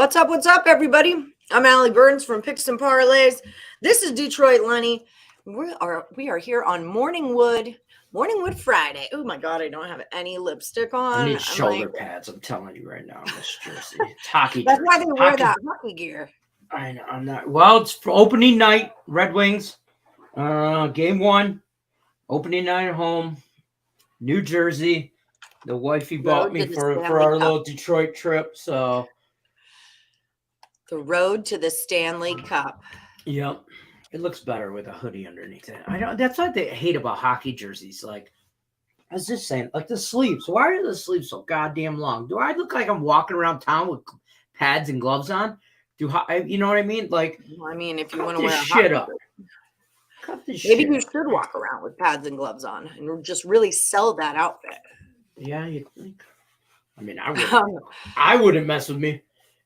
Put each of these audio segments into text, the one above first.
What's up, everybody? I'm Allie Burns from Picks and Parlays. This is Detroit Lenny. We are here on Morning Wood Friday. Oh my God, I don't have any lipstick on. I need shoulder pads. I'm telling you right now, Miss Jersey. It's hockey. That's why they wear that hockey gear. I know. I'm not. Well, it's for opening night. Red Wings. Game 1. Opening night at home. New Jersey. The wifey bought me for our little Detroit trip. So the road to the Stanley Cup. Yep. It looks better with a hoodie underneath it. I don't. That's what they hate about hockey jerseys. Like, I was just saying, like the sleeves. Why are the sleeves so goddamn long? Do I look like I'm walking around town with pads and gloves on? You know what I mean? Like, I mean, if you want to wear this shit up. Maybe you should walk around with pads and gloves on and just really sell that outfit. Yeah, you think? I mean, I wouldn't mess with me.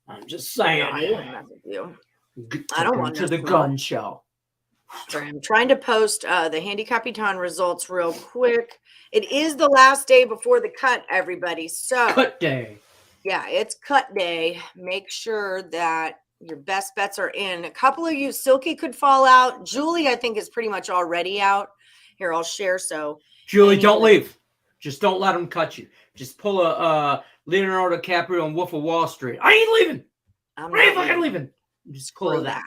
I'm just saying. No, I wouldn't mess with you. I don't want to the gun show. Sorry, I'm trying to post the Handicapper results real quick. It is the last day before the cut, everybody. So cut day. Yeah, it's cut day. Make sure that your best bets are in. A couple of you, Silky could fall out. Julie, I think, is pretty much already out. Here, I'll share. So Julie, don't leave. Just don't let them cut you. Just pull a Leonardo DiCaprio and Wolf of Wall Street. I ain't leaving. I ain't fucking leaving. Just pull that.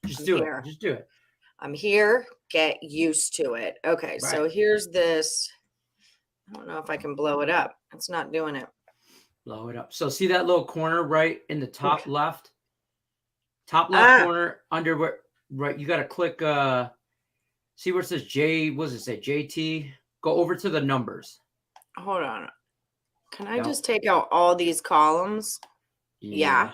Just do it. Just do it. I'm here. Get used to it. Okay, right. So here's this. I don't know if I can blow it up. It's not doing it. Blow it up. So see that little corner right in the top left? Top left corner under where, right? You got to click. See where it says J. What does it say? JT. Go over to the numbers. Hold on. Can I just take out all these columns? Yeah.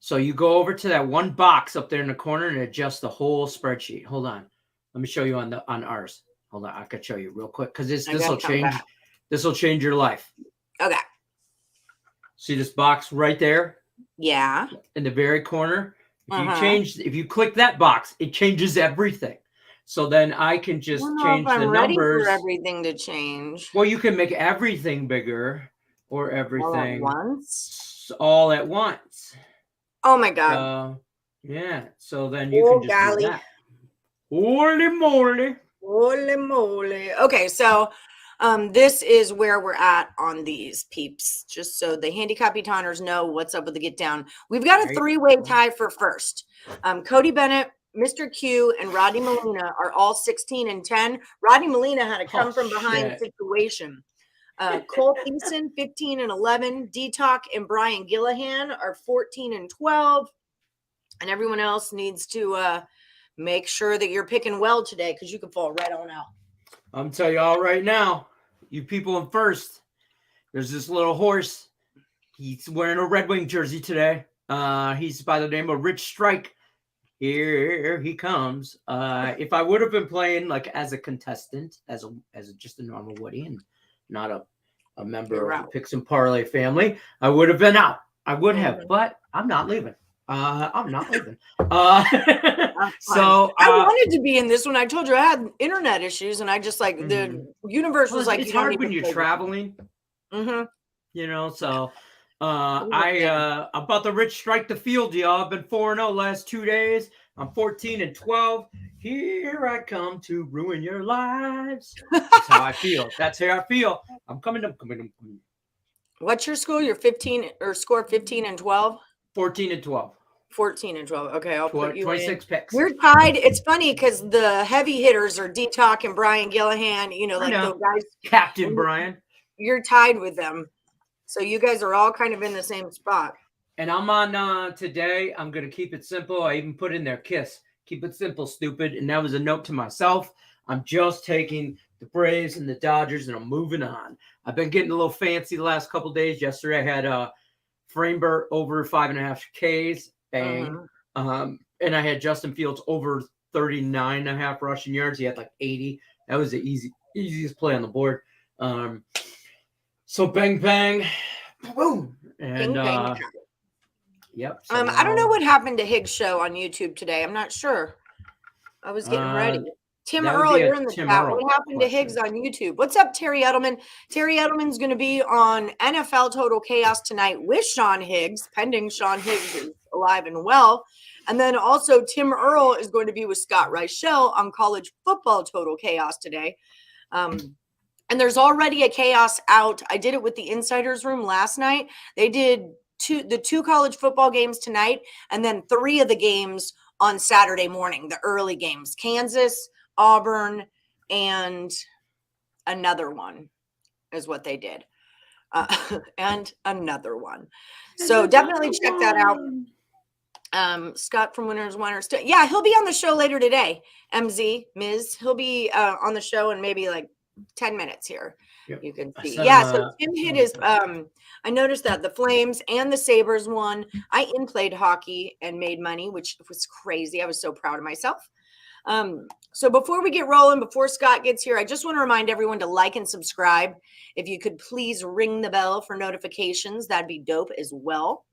So you go over to that one box up there in the corner and adjust the whole spreadsheet. Hold on. Let me show you on ours. Hold on. I could show you real quick because this will change. This will change your life. Okay. See this box right there? Yeah. In the very corner. If you click that box, it changes everything. So then I can just change the numbers. For everything to change. Well, you can make everything bigger or everything all at once. Oh my God. Yeah. So then you can just do that. Holy moly. Holy moly. Okay, so this is where we're at on these peeps, just so the Handicapper know what's up with the get down. We've got a 3-way tie for first. Cody Bennett, Mr. Q, and Rodney Molina are all 16 and 10. Rodney Molina had a come from behind situation. Cole Thiessen, 15 and 11. D-Talk and Brian Gillihan are 14 and 12. And everyone else needs to make sure that you're picking well today because you can fall right on out. I'm telling you all right now, you people in first, there's this little horse. He's wearing a Red Wing jersey today. He's by the name of Rich Strike. Here he comes. If I would have been playing like as a contestant, as just a normal Woody and not a member of the Picks and Parlay family, I would have been out. I would have, but I'm not leaving. I'm not leaving. So I wanted to be in this one. I told you I had internet issues, and I just the universe was like, it's hard when you're traveling. You know, so I about the Rich Strike the field, y'all. I've been 4-0 last 2 days. I'm 14 and 12. Here I come to ruin your lives. That's how I feel. That's how I feel. I'm coming. What's your score? You're 15 or score 15 and 12? 14 and 12. 14 and 12. Okay, I'll put you 26 picks. You're tied. It's funny because the heavy hitters are D-Talk and Brian Gillihan. You know, those guys. Captain Brian. You're tied with them. So you guys are all kind of in the same spot. And I'm on today. I'm going to keep it simple. I even put in there KISS. Keep it simple, stupid. And that was a note to myself. I'm just taking the Braves and the Dodgers, and I'm moving on. I've been getting a little fancy the last couple of days. Yesterday, I had Framber over 5.5 Ks. Bang. And I had Justin Fields over 39.5 rushing yards. He had like 80. That was the easiest play on the board. So bang, bang, boom. And bang. Yep. So I don't know what happened to Higgs show on YouTube today. I'm not sure. I was getting ready. Tim That would Earl, be a you're in the Tim chat. Earl What happened to question. Higgs on YouTube? What's up, Terry Edelman? Terry Edelman's going to be on NFL Total Chaos tonight with Sean Higgs, pending Sean Higgs is alive and well. And then also Tim Earl is going to be with Scott Reichel on College Football Total Chaos today. And there's already a chaos out. I did it with the Insiders Room last night. They did the two college football games tonight, and then 3 of the games on Saturday morning, the early games. Kansas, Auburn, and another one is what they did. And another one. So definitely check that out. Scott from Winners Winners. Yeah, he'll be on the show later today. Miz. He'll be on the show in maybe like 10 minutes here. Yep. You can see. Yeah, so Tim hit his I noticed that the Flames and the Sabres won. I in-played hockey and made money, which was crazy. I was so proud of myself. So before we get rolling, before Scott gets here, I just want to remind everyone to like and subscribe. If you could please ring the bell for notifications, that'd be dope as well.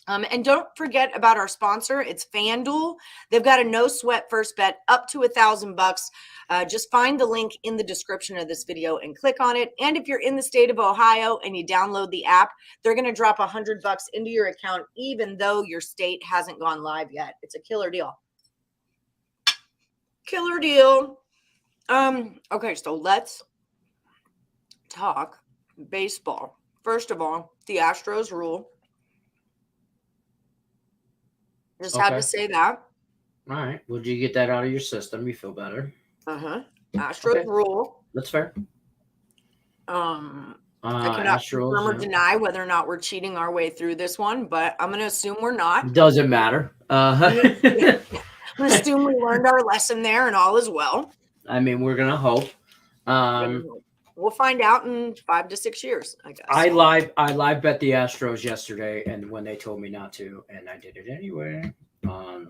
And don't forget about our sponsor. It's FanDuel. They've got a no sweat first bet up to $1,000. Just find the link in the description of this video and click on it. And if you're in the state of Ohio and you download the app, they're going to drop $100 into your account, even though your state hasn't gone live yet. It's a killer deal. Killer deal. Okay, so let's talk baseball. First of all, the Astros rule. Just had to say that. All right. Well, did you get that out of your system? You feel better. Astros rule. That's fair. I cannot confirm or deny whether or not we're cheating our way through this one, but I'm going to assume we're not. Doesn't matter. I'm going to assume we learned our lesson there and all is well. I mean, we're going to hope. We'll find out in 5 to 6 years, I guess. I live bet the Astros yesterday, and when they told me not to, and I did it anyway.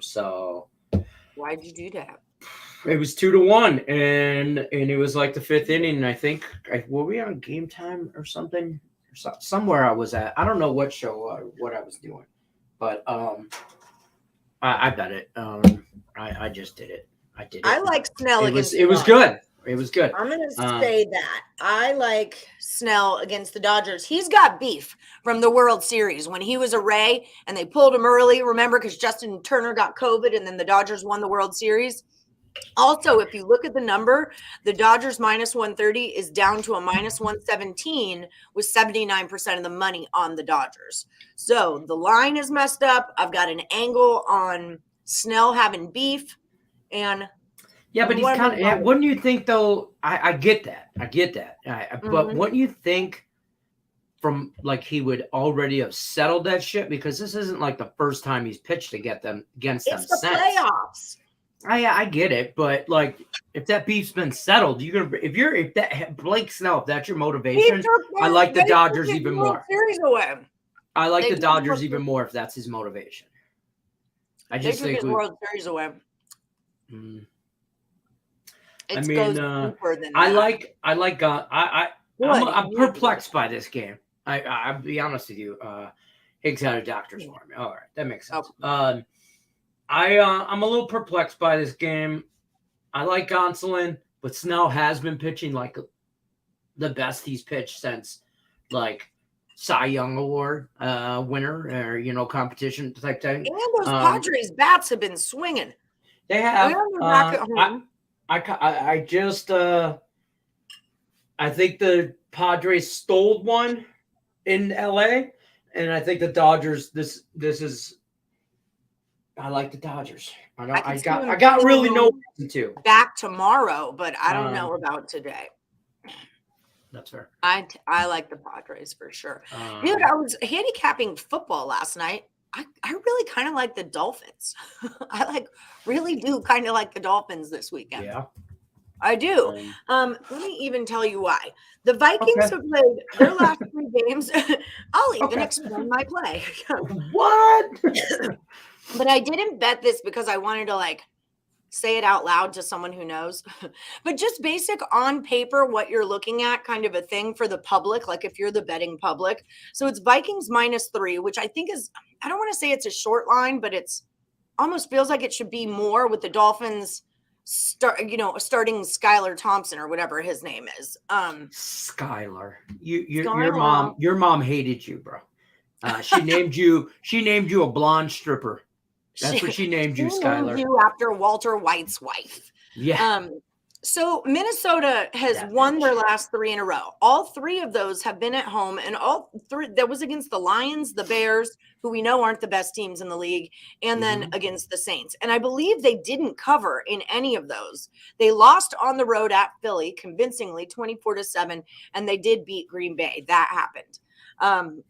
So why'd you do that? It was 2-1, and it was like the 5th inning. And I think were we on Game Time or something? Somewhere I was at. I don't know what show, what I was doing, but I bet it. I just did it. I did it. I like Snell against. It was good. It was good. I'm going to say that. I like Snell against the Dodgers. He's got beef from the World Series when he was a Ray and they pulled him early, remember, because Justin Turner got COVID and then the Dodgers won the World Series. Also, if you look at the number, the Dodgers minus 130 is down to a minus 117 with 79% of the money on the Dodgers. So the line is messed up. I've got an angle on Snell having beef and yeah, but he's kind of. Wouldn't you think though? I get that. But wouldn't you think from like he would already have settled that shit, because this isn't like the first time he's pitched against them. It's the playoffs. I get it, but like if that beef's been settled, if that Blake Snell, if that's your motivation, I like the Dodgers even more. I like the Dodgers even more if that's his motivation. I just think his World Series away. I mean, I'm perplexed by this game. I'll be honest with you. Higgs had a doctor's warm. All right, that makes sense. Okay. I'm a little perplexed by this game. I like Gonsolin, but Snell has been pitching like the best he's pitched since like Cy Young Award winner or competition type thing. And those Padres bats have been swinging. They have. I think the Padres stole one in LA, and I think the Dodgers. This is. I like the Dodgers. I got really no reason to. Back tomorrow, but I don't know about today. That's fair. I like the Padres for sure. Dude, I was handicapping football last night. I really kind of like the Dolphins. I really do kind of like the Dolphins this weekend. Yeah. I do. Let me even tell you why. The Vikings have played their last 3 games. I'll even explain my play. What? But I didn't bet this because I wanted to say it out loud to someone who knows. But just basic on paper, what you're looking at, kind of a thing for the public, like if you're the betting public. So it's Vikings -3, which I think is, I don't want to say it's a short line, but it's almost feels like it should be more with the Dolphins starting Skylar Thompson or whatever his name is. Skylar, your mom hated you, bro. She named you a blonde stripper. That's what she named you, Skylar. Named you after Walter White's wife. Yeah. So Minnesota has won their last 3 in a row. All 3 of those have been at home, and all 3 that was against the Lions, the Bears, who we know aren't the best teams in the league, and then against the Saints. And I believe they didn't cover in any of those. They lost on the road at Philly convincingly, 24-7, and they did beat Green Bay. That happened.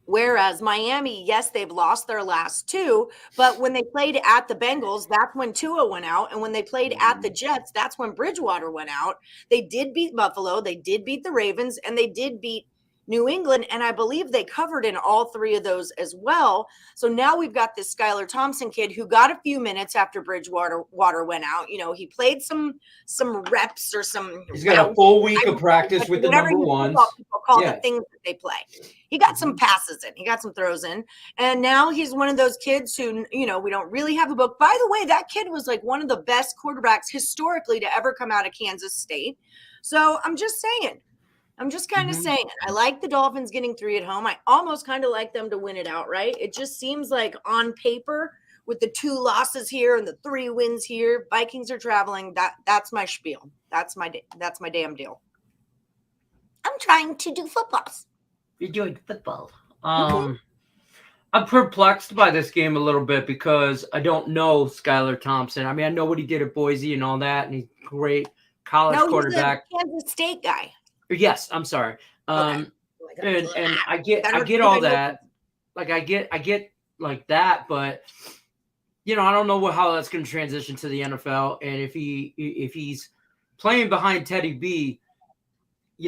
Whereas Miami, yes, they've lost their last 2, but when they played at the Bengals, that's when Tua went out. And when they played at the Jets, that's when Bridgewater went out. They did beat Buffalo, they did beat the Ravens, and they did beat New England. And I believe they covered in all 3 of those as well. So now we've got this Skylar Thompson kid who got a few minutes after Bridgewater went out. He played some reps or some. He's got a full week of practice with the number ones. People call the things that they play. He got some passes in. He got some throws in. And now he's one of those kids who, we don't really have a book. By the way, that kid was like one of the best quarterbacks historically to ever come out of Kansas State. So I'm just saying. I'm just kind of saying. I like the Dolphins getting 3 at home. I almost kind of like them to win it outright. It just seems like on paper with the 2 losses here and the 3 wins here, Vikings are traveling. That's my spiel. That's my damn deal. I'm trying to do footballs. You're doing football. I'm perplexed by this game a little bit because I don't know Skylar Thompson. I mean, I know what he did at Boise and all that, and he's a great college quarterback. He's a Kansas State guy. Yes, I'm sorry. Okay. And I get all that. Like I get like that, but I don't know how that's going to transition to the NFL. And if he's playing behind Teddy B,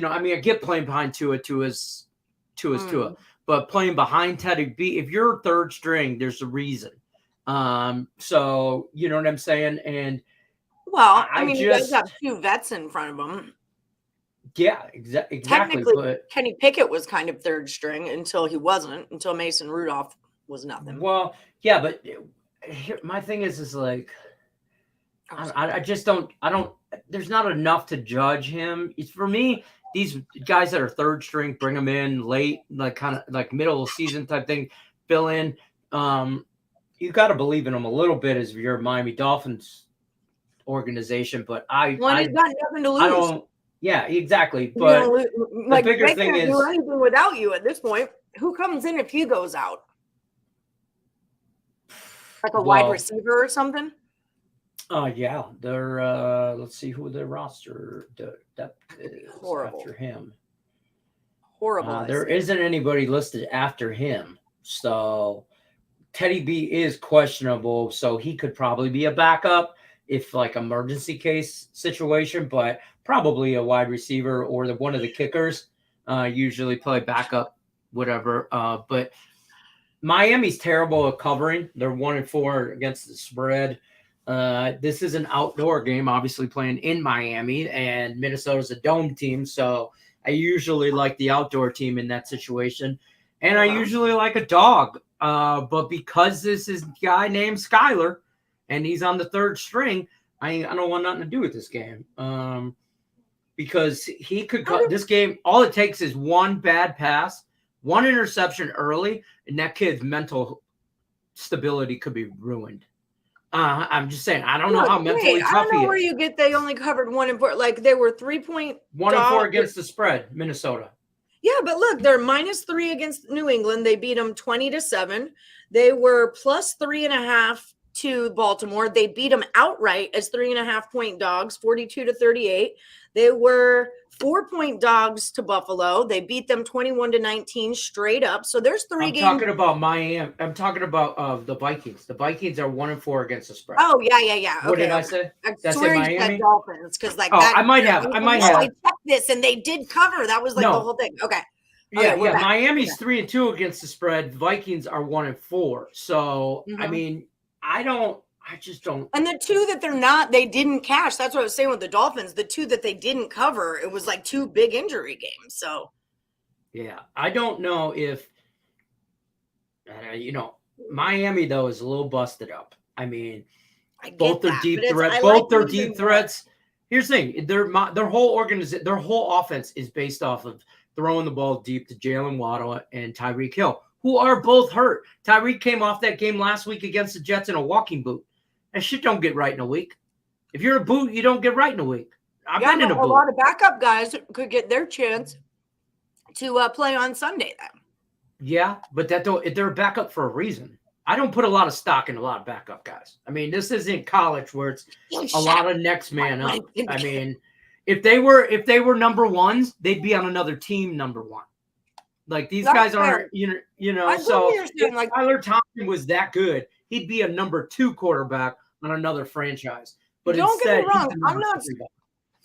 I get playing behind Tua is Tua, but playing behind Teddy B, if you're third string, there's a reason. So you know what I'm saying? And you guys have 2 vets in front of them. Yeah, exactly. Technically, but Kenny Pickett was kind of third string until he wasn't, until Mason Rudolph was nothing. Well, yeah, but my thing is like, I just don't, there's not enough to judge him. It's for me, these guys that are third string, bring them in late, like kind of like middle of the season type thing, fill in. You got to believe in them a little bit as your Miami Dolphins organization, but he's got nothing to lose. I don't. Yeah, exactly. But the bigger thing is, do anything without you at this point. Who comes in if he goes out? Like a wide receiver or something? Yeah. They're let's see who their roster depth is after him. Horrible. There isn't anybody listed after him. So Teddy B is questionable, so he could probably be a backup if like emergency case situation, but probably a wide receiver or one of the kickers usually play backup, whatever. But Miami's terrible at covering. They're 1-4 against the spread. This is an outdoor game, obviously playing in Miami, and Minnesota's a dome team. So I usually like the outdoor team in that situation. And I usually like a dog. But because this is a guy named Skylar, and he's on the third string, I don't want nothing to do with this game. Because he could cut this game. All it takes is one bad pass, one interception early, and that kid's mental stability could be ruined. I'm just saying, I don't know how mentally tough he is. I don't know where you get they only covered 1-4. Like they were 3-point 1-4 against the spread, Minnesota. Yeah, but look, they're -3 against New England. They beat them 20-7. They were +3.5 to Baltimore. They beat them outright as 3.5-point dogs, 42-38. They were 4-point dogs to Buffalo. They beat them 21-19 straight up. So there's 3 games. I'm talking about Miami. I'm talking about the Vikings. The Vikings are 1-4 against the spread. Oh yeah. What did I say? That's Miami. Dolphins, because like I might have. I checked this and they did cover. That was like the whole thing. Okay. Yeah. Miami's 3-2 against the spread. Vikings are 1-4. So I mean, I just don't. And the 2 that they didn't cash. That's what I was saying with the Dolphins. The 2 that they didn't cover, it was like 2 big injury games. So, yeah, I don't know if, Miami, though, is a little busted up. I mean, I get Both their that, deep but threat. I Both like their moving deep threats. Here's the thing: their whole offense is based off of throwing the ball deep to Jalen Waddle and Tyreek Hill, who are both hurt. Tyreek came off that game last week against the Jets in a walking boot. That shit don't get right in a week. If you're a boot, you don't get right in a week. I've been in a boot. A lot of backup guys could get their chance to play on Sunday then. Yeah, but they're a backup for a reason. I don't put a lot of stock in a lot of backup guys. I mean, this isn't college where it's a lot of next man up. I mean, if they were number ones, they'd be on another team number one. Like these guys aren't, you know. So if Tyler Thompson was that good, he'd be a number 2 quarterback on another franchise. But don't get me wrong,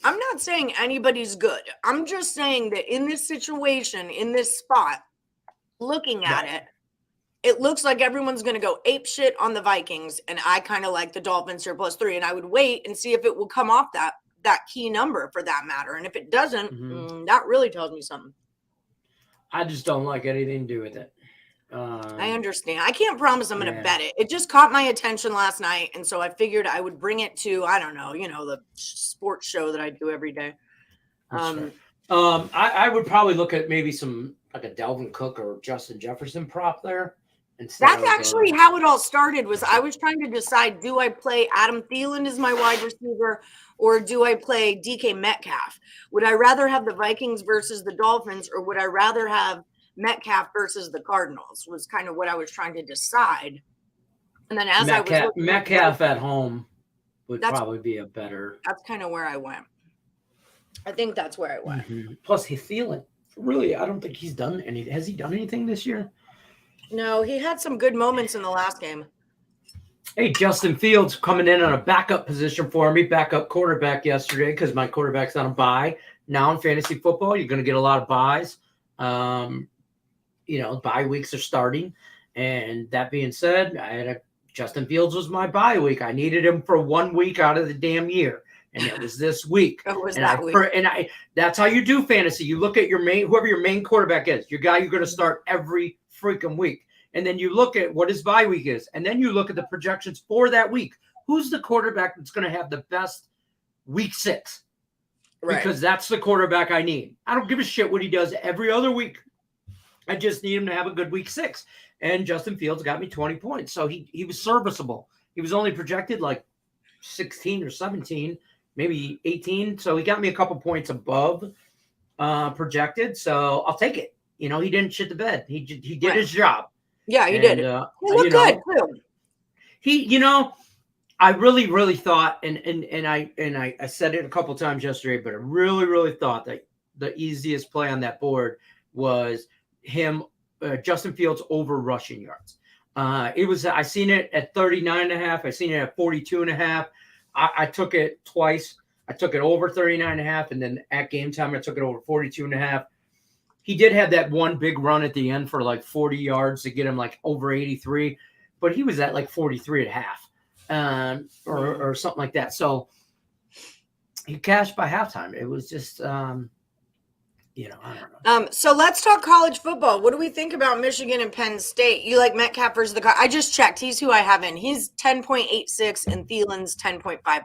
I'm not saying anybody's good. I'm just saying that in this situation, in this spot, looking at it, it looks like everyone's going to go ape shit on the Vikings, and I kind of like the Dolphins here +3, and I would wait and see if it will come off that key number for that matter. And if it doesn't, that really tells me something. I just don't like anything to do with it. I understand. I can't promise I'm going to bet it. It just caught my attention last night, and so I figured I would bring it to, I don't know, the sports show that I do every day. I would probably look at maybe some like a Dalvin Cook or Justin Jefferson prop there. That's actually how it all started. Was I was trying to decide: do I play Adam Thielen as my wide receiver, or do I play DK Metcalf? Would I rather have the Vikings versus the Dolphins, or would I rather have Metcalf versus the Cardinals? Was kind of what I was trying to decide. And then as I was looking Metcalf at home would probably be a better. That's kind of where I went. I think that's where I went. Plus, Thielen. Really, I don't think he's done anything. Has he done anything this year? No, he had some good moments in the last game. Hey, Justin Fields coming in on a backup position for me, backup quarterback yesterday because my quarterback's on a bye. Now in fantasy football, you're going to get a lot of buys. Bye weeks are starting. And that being said, Justin Fields was my bye week. I needed him for 1 week out of the damn year. And it was this week. That's how you do fantasy. You look at whoever your main quarterback is, your guy you're going to start every freaking week. And then you look at what his bye week is. And then you look at the projections for that week. Who's the quarterback that's going to have the best week 6? Right. Because that's the quarterback I need. I don't give a shit what he does every other week. I just need him to have a good week 6. And Justin Fields got me 20 points. So he was serviceable. He was only projected like 16 or 17. Maybe 18. So he got me a couple points above projected. So I'll take it. He didn't shit the bed. He did his job. Yeah, he did. He looked good too. I really, really thought, and I said it a couple times yesterday, but I really, really thought that the easiest play on that board was him, Justin Fields over rushing yards. I seen it at 39.5. I seen it at 42.5. I took it twice. I took it over 39.5, and then at game time, I took it over 42.5. He did have that one big run at the end for like 40 yards to get him like over 83, but he was at like 43.5 or something like that. So he cashed by halftime. It was just, I don't know. So let's talk college football. What do we think about Michigan and Penn State? You like Metcalf versus the I just checked. He's who I have in. He's 10.86 and Thielen's 10.55.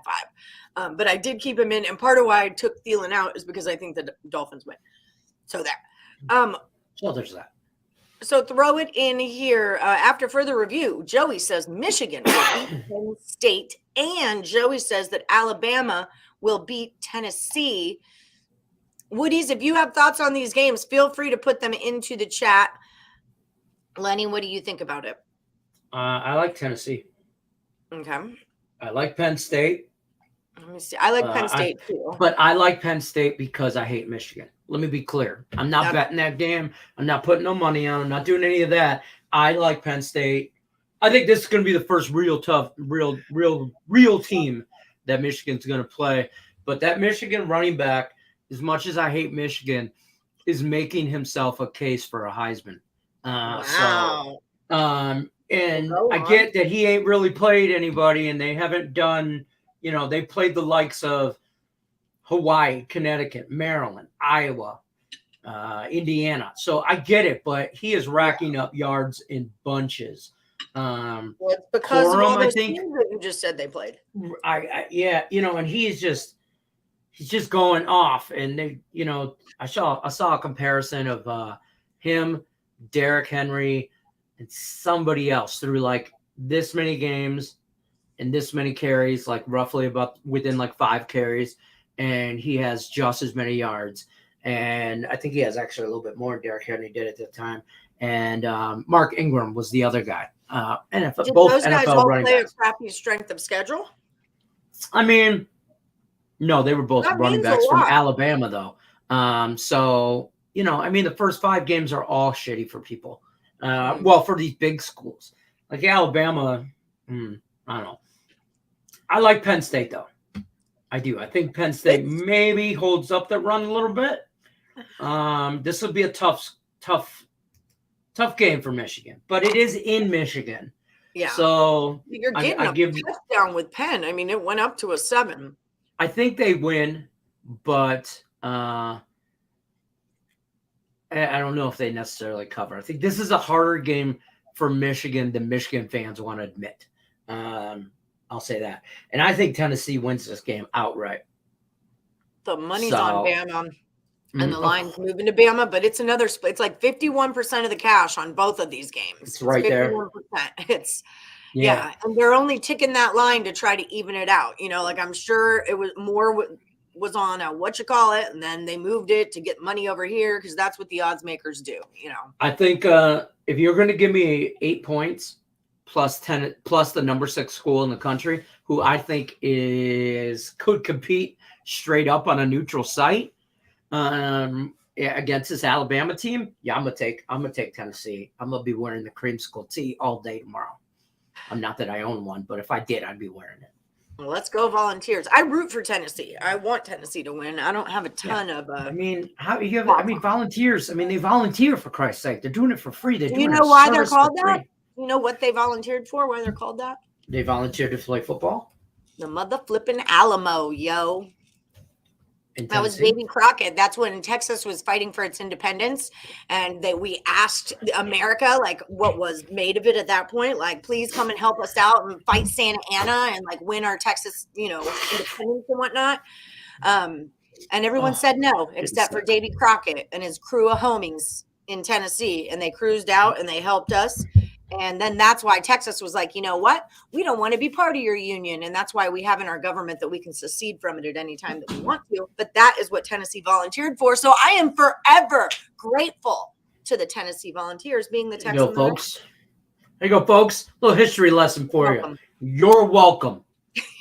But I did keep him in. And part of why I took Thielen out is because I think the Dolphins win. So there. So there's that. So throw it in here. After further review, Joey says Michigan will beat Penn State. And Joey says that Alabama will beat Tennessee. Woodies, if you have thoughts on these games, feel free to put them into the chat. Lenny, what do you think about it? I like Tennessee. Okay. I like Penn State. Let me see. I like Penn State too. But I like Penn State because I hate Michigan. Let me be clear. I'm not betting that game. I'm not putting no money on. I'm not doing any of that. I like Penn State. I think this is going to be the first real tough, real team that Michigan's going to play. But that Michigan running back, as much as I hate Michigan, is making himself a case for a Heisman. Wow. And I get that he ain't really played anybody, and they haven't done, they played the likes of Hawaii, Connecticut, Maryland, Iowa, Indiana. So I get it, but he is racking up yards in bunches. Well, it's because Corum, of all I those think. teams that you just said they played. Yeah, and he's just going off, and they, I saw a comparison of him, Derrick Henry, and somebody else through like this many games and this many carries, like roughly about within like 5 carries, and he has just as many yards. And I think he has actually a little bit more than Derrick Henry did at the time. And Mark Ingram was the other guy. Did Both those guys NFL all running play backs. a crappy strength of schedule? I mean, no, they were both That running means a backs from lot. Alabama, though. So, I mean, the first 5 games are all shitty for people. Well, for these big schools. Like Alabama, I don't know. I like Penn State, though. I do. I think Penn State maybe holds up the run a little bit. This will be a tough game for Michigan, but it is in Michigan. Yeah. So you're getting a touchdown with Penn. I mean, it went up to a 7. I think they win, but I don't know if they necessarily cover. I think this is a harder game for Michigan than Michigan fans want to admit. I'll say that. And I think Tennessee wins this game outright. The money's on Bama, and the line's moving to Bama, but it's another split. It's like 51% of the cash on both of these games. It's right 51%. There. It's yeah, and they're only ticking that line to try to even it out. Like I'm sure it was more was on a and then they moved it to get money over here because that's what the odds makers do. I think if you're going to give me 8 points plus 10 plus the number 6 school in the country, who I think could compete straight up on a neutral site against this Alabama team, I'm gonna take Tennessee. I'm gonna be wearing the creamsicle tee all day tomorrow. I'm not that I own one, but if I did, I'd be wearing it. Well, let's go Volunteers. I root for Tennessee. I want Tennessee to win. I don't have a ton of. Volunteers. I mean, they volunteer, for Christ's sake. They're doing it for free. Do you know why they're called that? You know what they volunteered for? Why they're called that? They volunteered to play football. The mother flipping Alamo, yo. That was Davy Crockett. That's when Texas was fighting for its independence. And we asked America, like, what was made of it at that point. Like, please come and help us out and fight Santa Anna and, like, win our Texas, independence and whatnot. And everyone said no, except for Davy Crockett and his crew of homies in Tennessee. And they cruised out and they helped us. And then that's why Texas was like, you know what? We don't want to be part of your union. And that's why we have in our government that we can secede from it at any time that we want to. But that is what Tennessee volunteered for. So I am forever grateful to the Tennessee Volunteers being the Texas. There you go, folks. A little history lesson for you. You're welcome.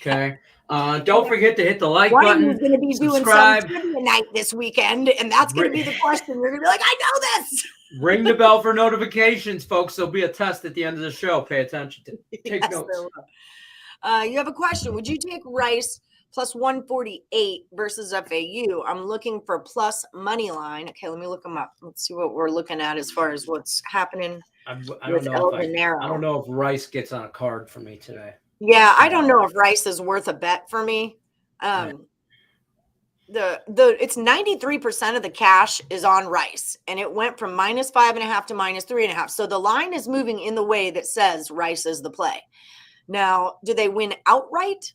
Okay. Don't forget to hit the like button. You're going to be subscribe. doing some trivia night this weekend, and that's going to be the question. You're going to be like, I know this. Ring the bell for notifications, folks. There'll be a test at the end of the show. Pay attention to take notes. You have a question. Would you take Rice plus 148 versus FAU? I'm looking for plus money line. Okay, let me look them up. Let's see what we're looking at as far as what's happening. I don't know if Rice gets on a card for me today. Yeah, I don't know if Rice is worth a bet for me. It's 93% of the cash is on Rice, and it went from -5.5 to -3.5. So the line is moving in the way that says Rice is the play. Now, do they win outright?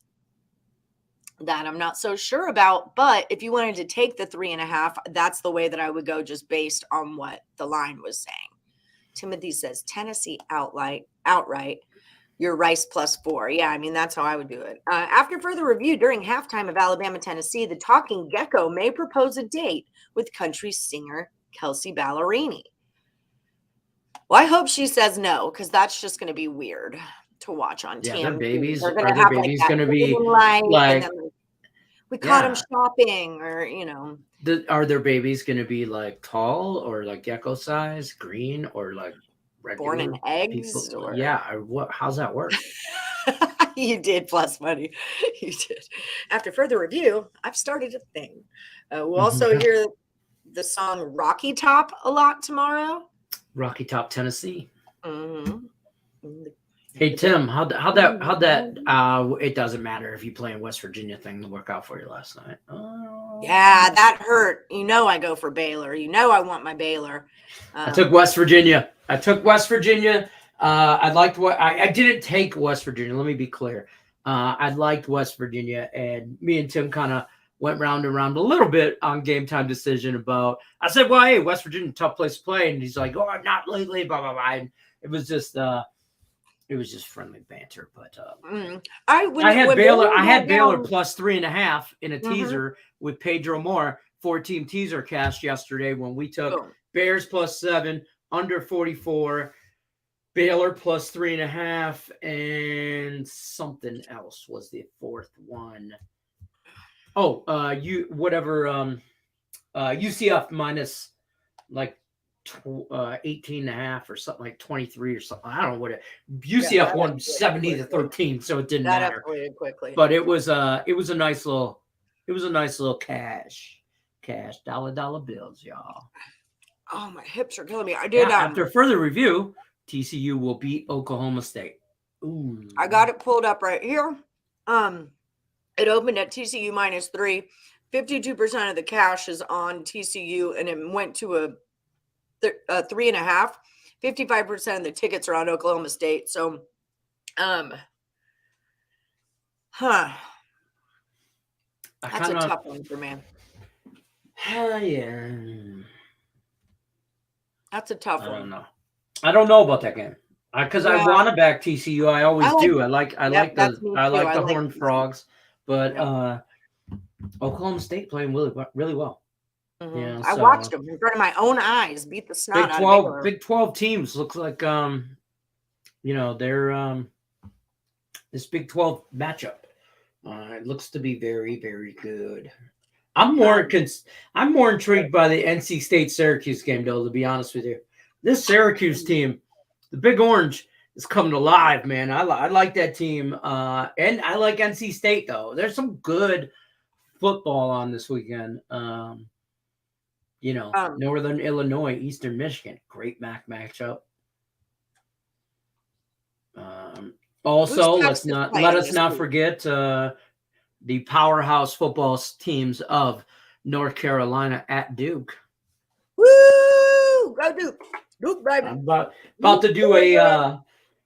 That I'm not so sure about. But if you wanted to take the 3.5, that's the way that I would go, just based on what the line was saying. Timothy says Tennessee outright. Your Rice +4. Yeah, I mean, that's how I would do it. After further review during halftime of Alabama-Tennessee, the Talking Gecko may propose a date with country singer Kelsey Ballerini. Well, I hope she says no, because that's just going to be weird to watch on TV. Their babies are going to be like we caught him shopping, or are their babies going to be like tall or like gecko size, green, or like born in eggs? How's that work? You did plus money. You did. After further review, I've started a thing. We'll also hear the song Rocky Top a lot tomorrow. Rocky Top, Tennessee. Mm-hmm. Hey Tim, how'd that it doesn't matter if you play in West Virginia thing work out for you last night? Yeah, that hurt. I go for Baylor. I want my Baylor. I took West Virginia. I liked what I didn't take West Virginia. Let me be clear. I liked West Virginia, and me and Tim kind of went round and round a little bit on game time decision about. I said, "Well, hey, West Virginia, tough place to play," and he's like, "Oh, not lately." Blah blah blah. And it was just friendly banter. But I had Baylor plus 3.5 in a teaser with Pedro Moore, 4-team teaser cash yesterday when we took Bears plus 7, under 44. Baylor plus 3.5, and something else was the fourth one. UCF minus like 18.5 or something, like 23 or something. I don't know what it. UCF won 70-13, so it didn't matter. Quickly. But it was a nice little cash dollar bills, y'all. Oh, my hips are killing me. I did. After further review, TCU will beat Oklahoma State. Ooh. I got it pulled up right here. It opened at TCU minus 3. 52% of the cash is on TCU, and it went to a 3.5. 55% of the tickets are on Oklahoma State. So, that's a tough one for me. Yeah. That's a tough one. I don't know about that game because I want to back TCU. I always do. I like the Horned Frogs, but Oklahoma State playing really well. Mm-hmm. Yeah, I watched them in front of my own eyes beat the snot out of Baylor. Big 12 teams looks like they're this Big 12 matchup. It looks to be very, very good. I'm more intrigued by the NC State Syracuse game, though. To be honest with you, this Syracuse team, the Big Orange, is coming alive, man. I like that team, and I like NC State though. There's some good football on this weekend. Northern Illinois, Eastern Michigan, great MAC matchup. Also, let us not forget the powerhouse football teams of North Carolina at Duke. Woo! Go Duke! Duke, baby. I'm about to do a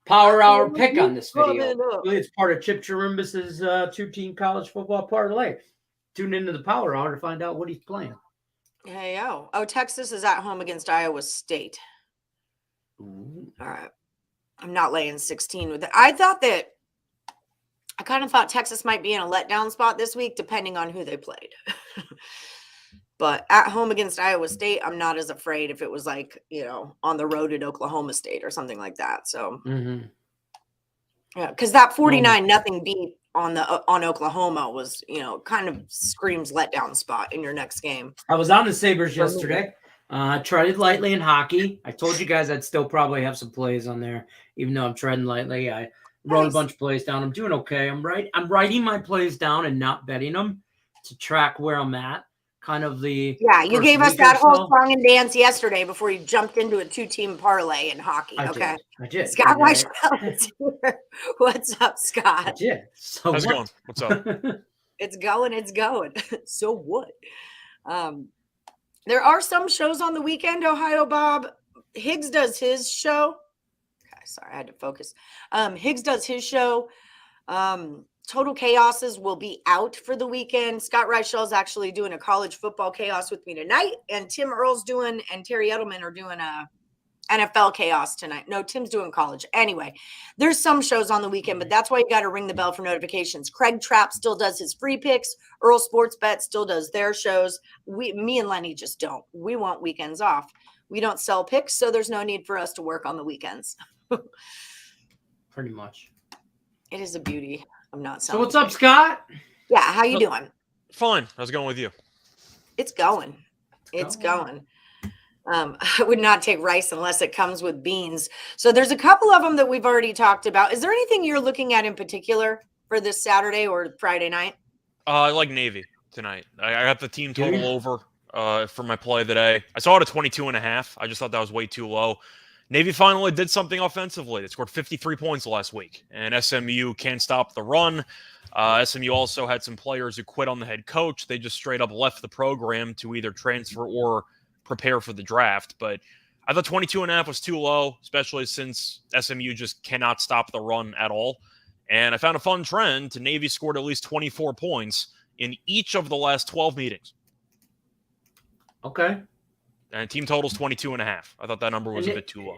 power hour pick on this video. It's part of Chip Chirimbus's 2-team college football parlay. Tune into the power hour to find out what he's playing. Hey, Texas is at home against Iowa State. Ooh. All right. I'm not laying 16 with it. I kind of thought Texas might be in a letdown spot this week, depending on who they played. But at home against Iowa State, I'm not as afraid if it was like, on the road at Oklahoma State or something like that. So, yeah, because that 49-0 beat on Oklahoma was, kind of screams letdown spot in your next game. I was on the Sabres yesterday. Treaded lightly in hockey. I told you guys I'd still probably have some plays on there, even though I'm treading lightly. I wrote a bunch of plays down. I'm doing okay. I'm writing my plays down and not betting them to track where I'm at. Kind of the you gave us that whole song and dance yesterday before you jumped into a 2-team parlay in hockey. I did. Scott Weichel. What's up, Scott? I did. So how's it going? What's up? It's going. So what? There are some shows on the weekend, Ohio Bob. Higgs does his show. Okay, sorry, I had to focus. Higgs does his show. Total Chaoses will be out for the weekend. Scott Reichel is actually doing a college football chaos with me tonight, and Tim Earle's and Terry Edelman are doing a NFL chaos tonight. No, Tim's doing college. Anyway, there's some shows on the weekend, but that's why you got to ring the bell for notifications. Craig Trapp still does his free picks. Earl Sports Bet still does their shows. Me and Lenny just don't. We want weekends off. We don't sell picks, so there's no need for us to work on the weekends. Pretty much. It is a beauty. I'm not selling. So what's up, Scott? Yeah, how you doing? Fine. How's it going with you? It's going. It's going. I would not take rice unless it comes with beans. So there's a couple of them that we've already talked about. Is there anything you're looking at in particular for this Saturday or Friday night? I like Navy tonight. I got the team total over for my play today. I saw it at 22.5. I just thought that was way too low. Navy finally did something offensively. They scored 53 points last week, and SMU can't stop the run. SMU also had some players who quit on the head coach. They just straight up left the program to either transfer or prepare for the draft. But I thought 22.5 was too low, especially since SMU just cannot stop the run at all. And I found a fun trend to Navy scored at least 24 points in each of the last 12 meetings. Okay. And team total's 22.5. I thought that number was a bit too low.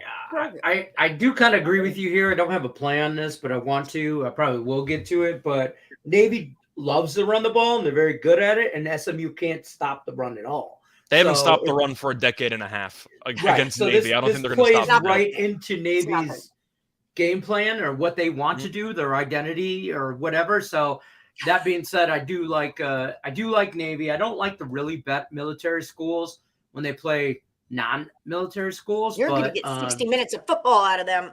I do kind of agree with you here. I don't have a play on this, but I want to. I probably will get to it. But Navy loves to run the ball, and they're very good at it. And SMU can't stop the run at all. They haven't stopped the run for a decade and a half against Navy. I don't think they're going to stop it. Right into Navy's game plan or what they want to do, their identity or whatever. So that being said, I do like Navy. I don't like the really bet military schools when they play non-military schools. You're going to get 60 minutes of football out of them.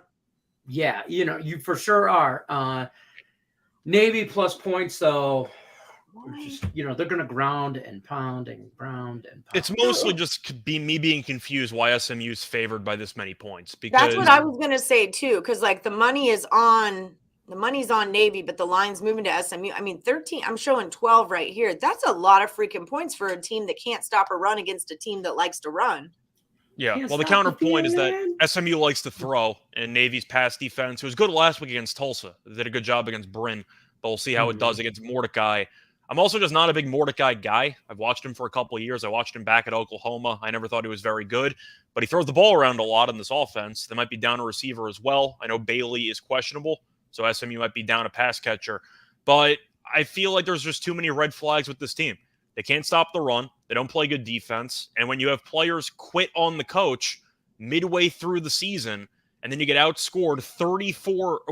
Yeah, you for sure are. Navy plus points, though. Just, they're going to ground and pound and ground and pound. It's mostly just me being confused why SMU is favored by this many points. Because that's what I was going to say too, because the money's on Navy, but the line's moving to SMU. I mean, 13. I'm showing 12 right here. That's a lot of freaking points for a team that can't stop a run against a team that likes to run. Yeah. Well, the counterpoint is that SMU likes to throw, and Navy's pass defense, who was good last week against Tulsa, they did a good job against Bryn, but we'll see how it does against Mordecai. I'm also just not a big Mordecai guy. I've watched him for a couple of years. I watched him back at Oklahoma. I never thought he was very good, but he throws the ball around a lot in this offense. They might be down a receiver as well. I know Bailey is questionable, so SMU might be down a pass catcher. But I feel like there's just too many red flags with this team. They can't stop the run. They don't play good defense. And when you have players quit on the coach midway through the season, and then you get outscored 31-0 or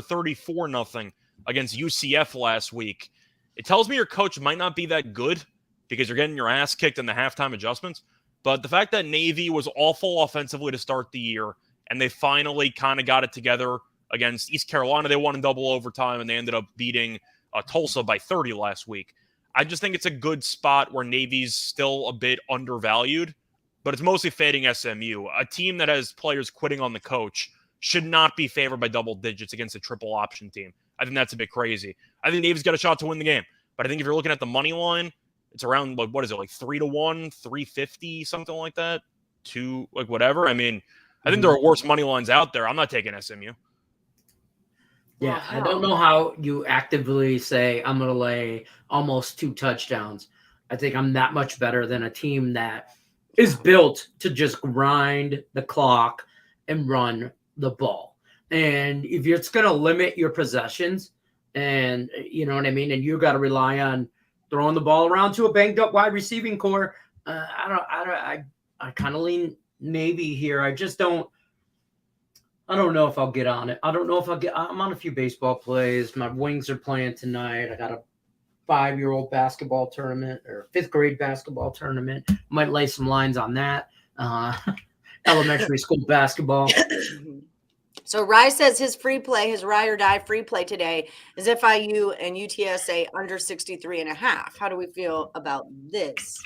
34-0 against UCF last week, it tells me your coach might not be that good because you're getting your ass kicked in the halftime adjustments. But the fact that Navy was awful offensively to start the year, and they finally kind of got it together against East Carolina, they won in double overtime, and they ended up beating Tulsa by 30 last week. I just think it's a good spot where Navy's still a bit undervalued, but it's mostly fading SMU. A team that has players quitting on the coach should not be favored by double digits against a triple option team. I think that's a bit crazy. I think Navy's got a shot to win the game. But I think if you're looking at the money line, it's around, 3-1, 350, something like that? Whatever. I mean, I think there are worse money lines out there. I'm not taking SMU. Yeah, I don't know how you actively say, I'm going to lay almost 2 touchdowns. I think I'm that much better than a team that is built to just grind the clock and run the ball. And if it's going to limit your possessions, and you know what I mean, and you got to rely on throwing the ball around to a banged up wide receiving core, I kind of lean Navy here. I don't know if I'll get on it. I'm on a few baseball plays. My Wings are playing tonight. I got a 5-year-old basketball tournament or 5th grade basketball tournament. Might lay some lines on that. Elementary school basketball. So Rye says his ride or die free play today is FIU and UTSA under 63.5. How do we feel about this?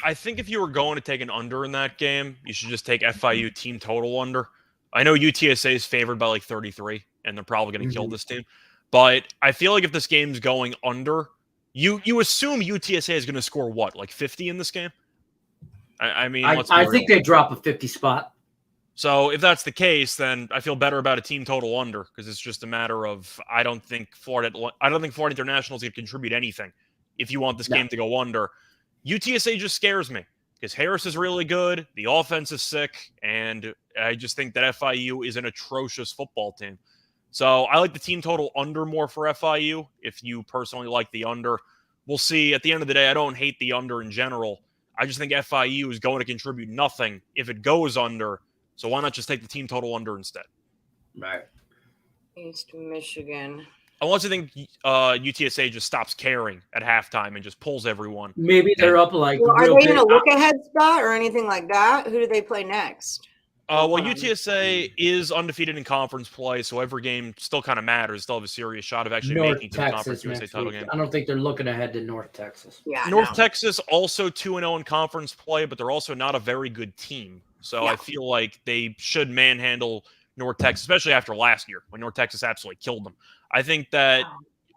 I think if you were going to take an under in that game, you should just take FIU team total under. I know UTSA is favored by 33, and they're probably going to kill this team. But I feel like if this game's going under, you assume UTSA is going to score 50 in this game? I mean, I think they drop a 50 spot. So if that's the case, then I feel better about a team total under because it's just a matter of I don't think Florida International is going to contribute anything if you want this game to go under. UTSA just scares me because Harris is really good, the offense is sick, and I just think that FIU is an atrocious football team. So I like the team total under more for FIU if you personally like the under. We'll see. At the end of the day, I don't hate the under in general. I just think FIU is going to contribute nothing if it goes under. So why not just take the team total under instead? Right. East Michigan. Unless you think UTSA just stops caring at halftime and just pulls everyone. Maybe they're up are they in a look-ahead spot or anything like that? Who do they play next? UTSA is undefeated in conference play, so every game still kind of matters. They'll have a serious shot of actually making it to the Conference USA title game. I don't think they're looking ahead to North Texas. Yeah, North Texas also 2-0 in conference play, but they're also not a very good team. So I feel like they should manhandle North Texas, especially after last year when North Texas absolutely killed them. I think that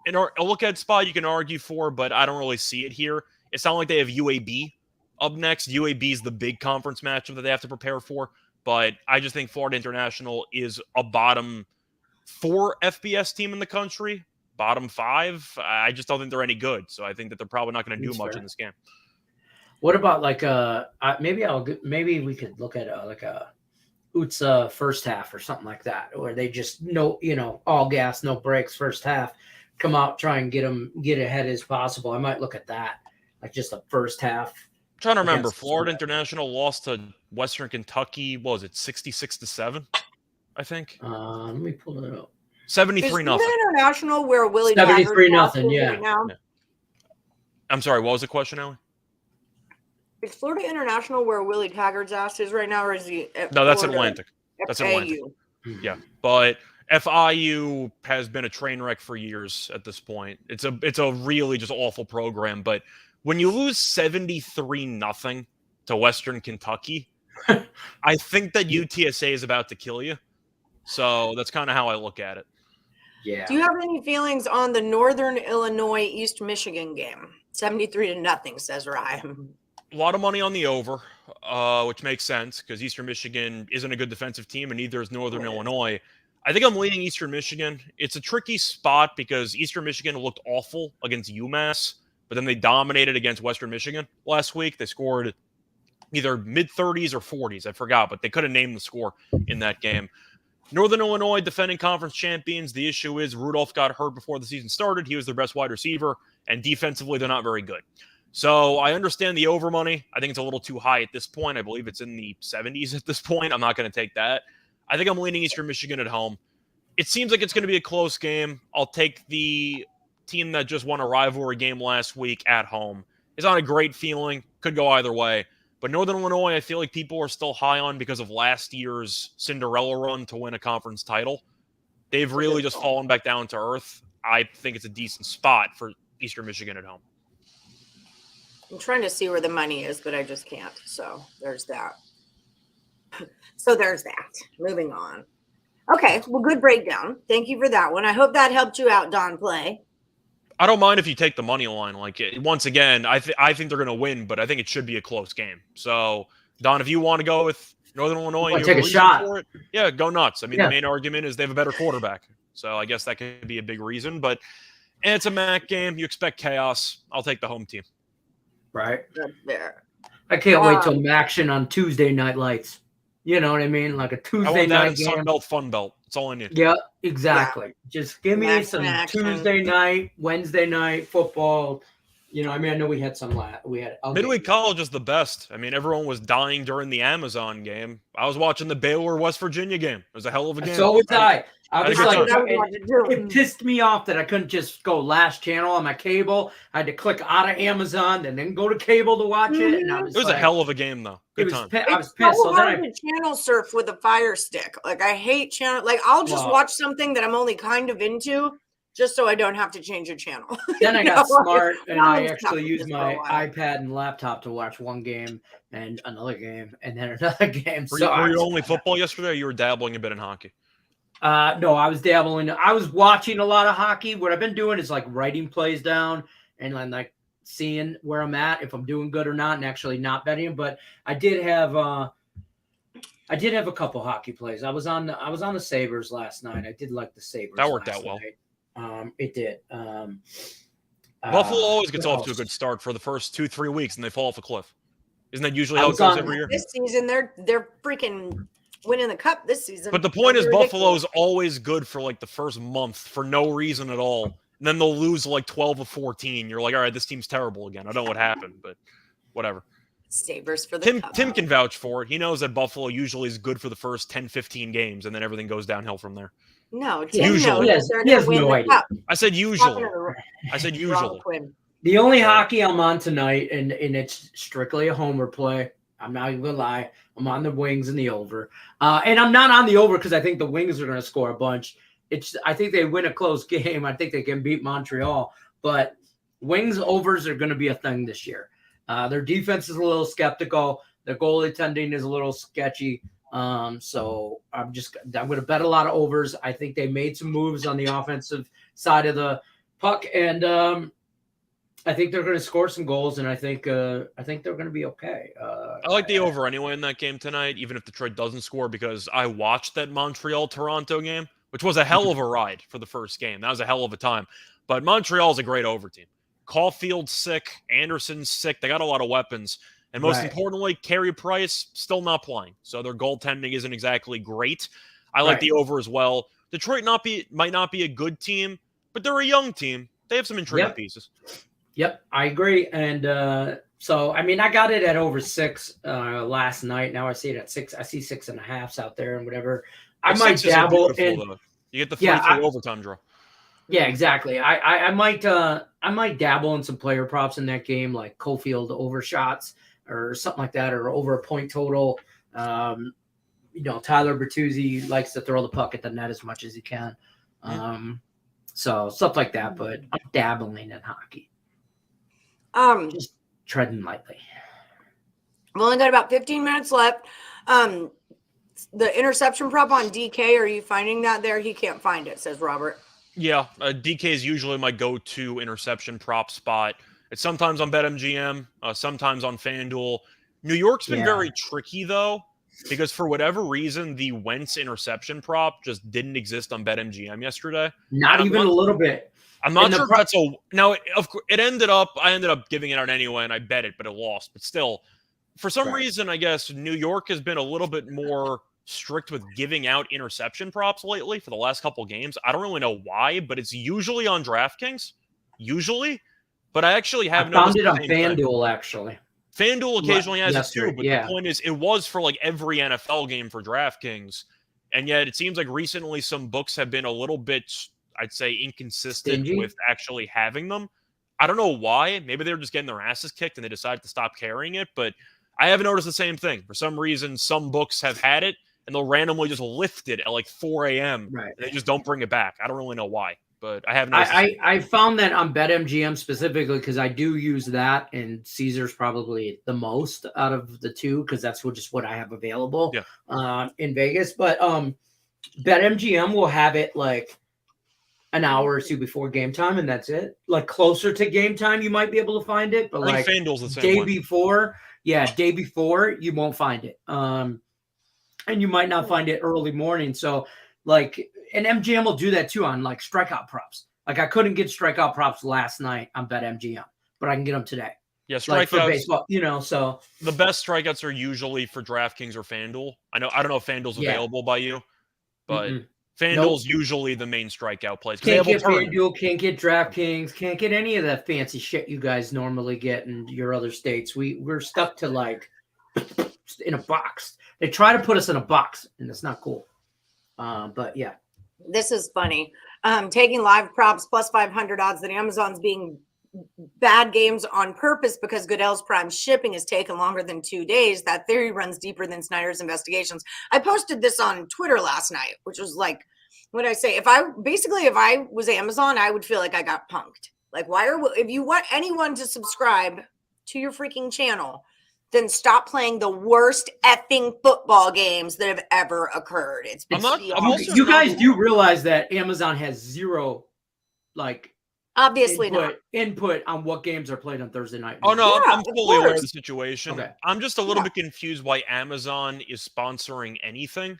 in a look-ahead spot you can argue for, but I don't really see it here. It's not like they have UAB up next. UAB is the big conference matchup that they have to prepare for. But I just think Florida International is a bottom 4 FBS team in the country. Bottom 5. I just don't think they're any good. So I think that they're probably not going to do much in this game. What about like maybe we could look at like a UTSA first half or something like that, where they just all gas, no brakes first half, come out, try and get ahead as possible. I might look at that, like just the first half. I'm trying to remember, Florida International lost to Western Kentucky. What was it, 66-7? I think. Let me pull it up. 73-0. International where Willie 73-0, yeah. Right now? Yeah. I'm sorry, what was the question, Ellie? Is Florida International where Willie Taggart's ass is right now, or is he? No, that's Atlantic. That's Atlantic. Yeah, but FIU has been a train wreck for years at this point. It's a really just awful program. But when you lose 73-0 to Western Kentucky, I think that UTSA is about to kill you. So that's kind of how I look at it. Yeah. Do you have any feelings on the Northern Illinois East Michigan game? 73-0, says Ryan. A lot of money on the over, which makes sense because Eastern Michigan isn't a good defensive team, and neither is Northern Illinois. I think I'm leaning Eastern Michigan. It's a tricky spot because Eastern Michigan looked awful against UMass, but then they dominated against Western Michigan last week. They scored either mid-30s or 40s. I forgot, but they couldn't name the score in that game. Northern Illinois, defending conference champions. The issue is Rudolph got hurt before the season started. He was their best wide receiver, and defensively, they're not very good. So I understand the over money. I think it's a little too high at this point. I believe it's in the 70s at this point. I'm not going to take that. I think I'm leaning Eastern Michigan at home. It seems like it's going to be a close game. I'll take the team that just won a rivalry game last week at home. It's not a great feeling. Could go either way. But Northern Illinois, I feel like people are still high on because of last year's Cinderella run to win a conference title. They've really just fallen back down to earth. I think it's a decent spot for Eastern Michigan at home. I'm trying to see where the money is, but I just can't. So there's that. Moving on. Okay, well, good breakdown. Thank you for that one. I hope that helped you out, Don Play. I don't mind if you take the money line. Once again, I think they're going to win, but I think it should be a close game. So, Don, if you want to go with Northern Illinois, take a shot for it, yeah, go nuts. I mean, The main argument is they have a better quarterback. So I guess that could be a big reason. But it's a MAC game. You expect chaos. I'll take the home team. Right. There. I can't wait till action on Tuesday night lights. You know what I mean? Like a Tuesday night game. Sun Belt, Fun Belt. That's all I need. Yeah, exactly. Yeah. Just give me action. Tuesday night, Wednesday night football. You know, I mean, I know we had some. Midweek college is the best. I mean, everyone was dying during the Amazon game. I was watching the Baylor West Virginia game. It was a hell of a game. So was I. I was like, it it pissed me off that I couldn't just go last channel on my cable. I had to click out of Amazon and then go to cable to watch it. And it was a hell of a game, though. Good time. I was pissed. So hard to channel surf with a Fire Stick. Like, I hate channel. Like, I'll just watch something that I'm only kind of into just so I don't have to change a channel. Then I got smart and I actually used my iPad and laptop to watch one game and another game and then another game. Were you only football yesterday, or you were dabbling a bit in hockey? No, I was dabbling. I was watching a lot of hockey. What I've been doing is like writing plays down and like seeing where I'm at, if I'm doing good or not, and actually not betting them. But I did have a couple hockey plays. I was on the Sabres last night. I did like the Sabres. That worked out well. It did. Buffalo always gets off to a good start for the first 2-3 weeks, and they fall off a cliff. Isn't that usually how it goes every year? This season, they're freaking winning the cup this season. But the point is, Buffalo is always good for like the first month for no reason at all. And then they'll lose like 12 of 14. You're like, all right, this team's terrible again. I don't know what happened, but whatever. Sabres for the cup. Tim can vouch for it. He knows that Buffalo usually is good for the first 10, 15 games, and then everything goes downhill from there. No, Tim usually. knows they're going to win the cup. I said usually. The only hockey I'm on tonight, and it's strictly a homer play. I'm not even going to lie. I'm on the Wings and the over. And I'm not on the over because I think the Wings are going to score a bunch. I think they win a close game. I think they can beat Montreal. But Wings overs are going to be a thing this year. Their defense is a little skeptical. Their goalie tending is a little sketchy. So I'm going to bet a lot of overs. I think they made some moves on the offensive side of the puck. And I think they're going to score some goals, and I think they're going to be okay. I like the over anyway in that game tonight, even if Detroit doesn't score, because I watched that Montreal-Toronto game, which was a hell of a ride for the first game. That was a hell of a time. But Montreal's a great over team. Caulfield's sick. Anderson's sick. They got a lot of weapons. And most importantly, Carey Price still not playing. So their goaltending isn't exactly great. I like the over as well. Detroit might not be a good team, but they're a young team. They have some intriguing pieces. Yep, I agree. And so, I mean, I got it at over 6 last night. Now I see it at 6. I see 6.5s out there and whatever. I might dabble in. You get the 3 overtime draw. Yeah, exactly. I might dabble in some player props in that game, like Caulfield overshots or something like that, or over a point total. Tyler Bertuzzi likes to throw the puck at the net as much as he can. So stuff like that, but I'm dabbling in hockey. Just treading lightly. We've only got about 15 minutes left. The interception prop on DK, are you finding that there? He can't find it, says Robert. Yeah, DK is usually my go-to interception prop spot. It's sometimes on BetMGM, sometimes on FanDuel. New York's been very tricky, though, because for whatever reason, the Wentz interception prop just didn't exist on BetMGM yesterday. Not even a little bit. I'm not sure if that's a – now, I ended up giving it out anyway, and I bet it, but it lost. But still, for some reason, I guess New York has been a little bit more strict with giving out interception props lately for the last couple games. I don't really know why, but it's usually on DraftKings. Usually. But I actually have found it on FanDuel, actually. FanDuel occasionally has it too, but the point is it was for like every NFL game for DraftKings. And yet it seems like recently some books have been a little bit, I'd say, inconsistent with actually having them. I don't know why. Maybe they were just getting their asses kicked and they decided to stop carrying it. But I have noticed the same thing. For some reason, some books have had it and they'll randomly just lift it at like 4 a.m. Right. And they just don't bring it back. I don't really know why. But I have noticed. I found that on BetMGM specifically because I do use that, and Caesar's probably the most out of the two because that's just what I have available in Vegas. But BetMGM will have it like an hour or two before game time, and that's it. Like closer to game time, you might be able to find it, but like FanDuel's the same day way. day before, you won't find it. And you might not find it early morning. So like. And MGM will do that too on like strikeout props. Like I couldn't get strikeout props last night on BetMGM, but I can get them today. Yeah, strikeouts like for baseball, so the best strikeouts are usually for DraftKings or FanDuel. I don't know if FanDuel's available by you, but FanDuel's usually the main strikeout place. Can't get FanDuel, can't get DraftKings, can't get any of that fancy shit you guys normally get in your other states. We're stuck to like in a box. They try to put us in a box, and it's not cool. But yeah. This is funny. Taking live props plus 500 odds that Amazon's being bad games on purpose because Goodell's Prime shipping has taken longer than 2 days. That theory runs deeper than Snyder's investigations. I posted this on Twitter last night, which was like, what I say? If I was Amazon, I would feel like I got punked. Like, if you want anyone to subscribe to your freaking channel, then stop playing the worst effing football games that have ever occurred. It's been you guys do realize that Amazon has zero, like, obviously input on what games are played on Thursday night. Oh no, I'm fully aware of the situation. Okay. I'm just a little bit confused why Amazon is sponsoring anything.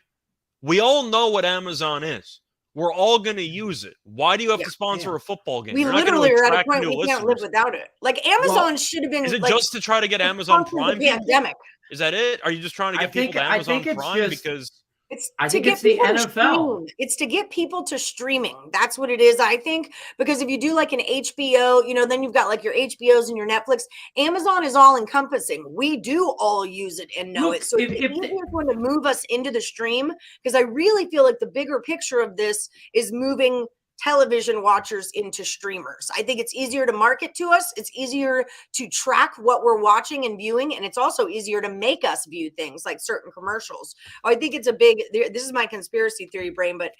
We all know what Amazon is. We're all going to use it. Why do you have to sponsor a football game? We literally are at a point we can't live without it. Like Amazon should have been. Is it just to try to get Amazon Prime? Pandemic. Is that it? Are you just trying to get people to Amazon Prime because? I think it's the NFL. It's to get people to streaming. That's what it is, I think. Because if you do like an HBO, then you've got like your HBOs and your Netflix. Amazon is all encompassing. We do all use it and know it. So it's going to move us into the stream, because I really feel like the bigger picture of this is moving television watchers into streamers. I think it's easier to market to us. It's easier to track what we're watching and viewing. And it's also easier to make us view things like certain commercials. I think it's this is my conspiracy theory brain, but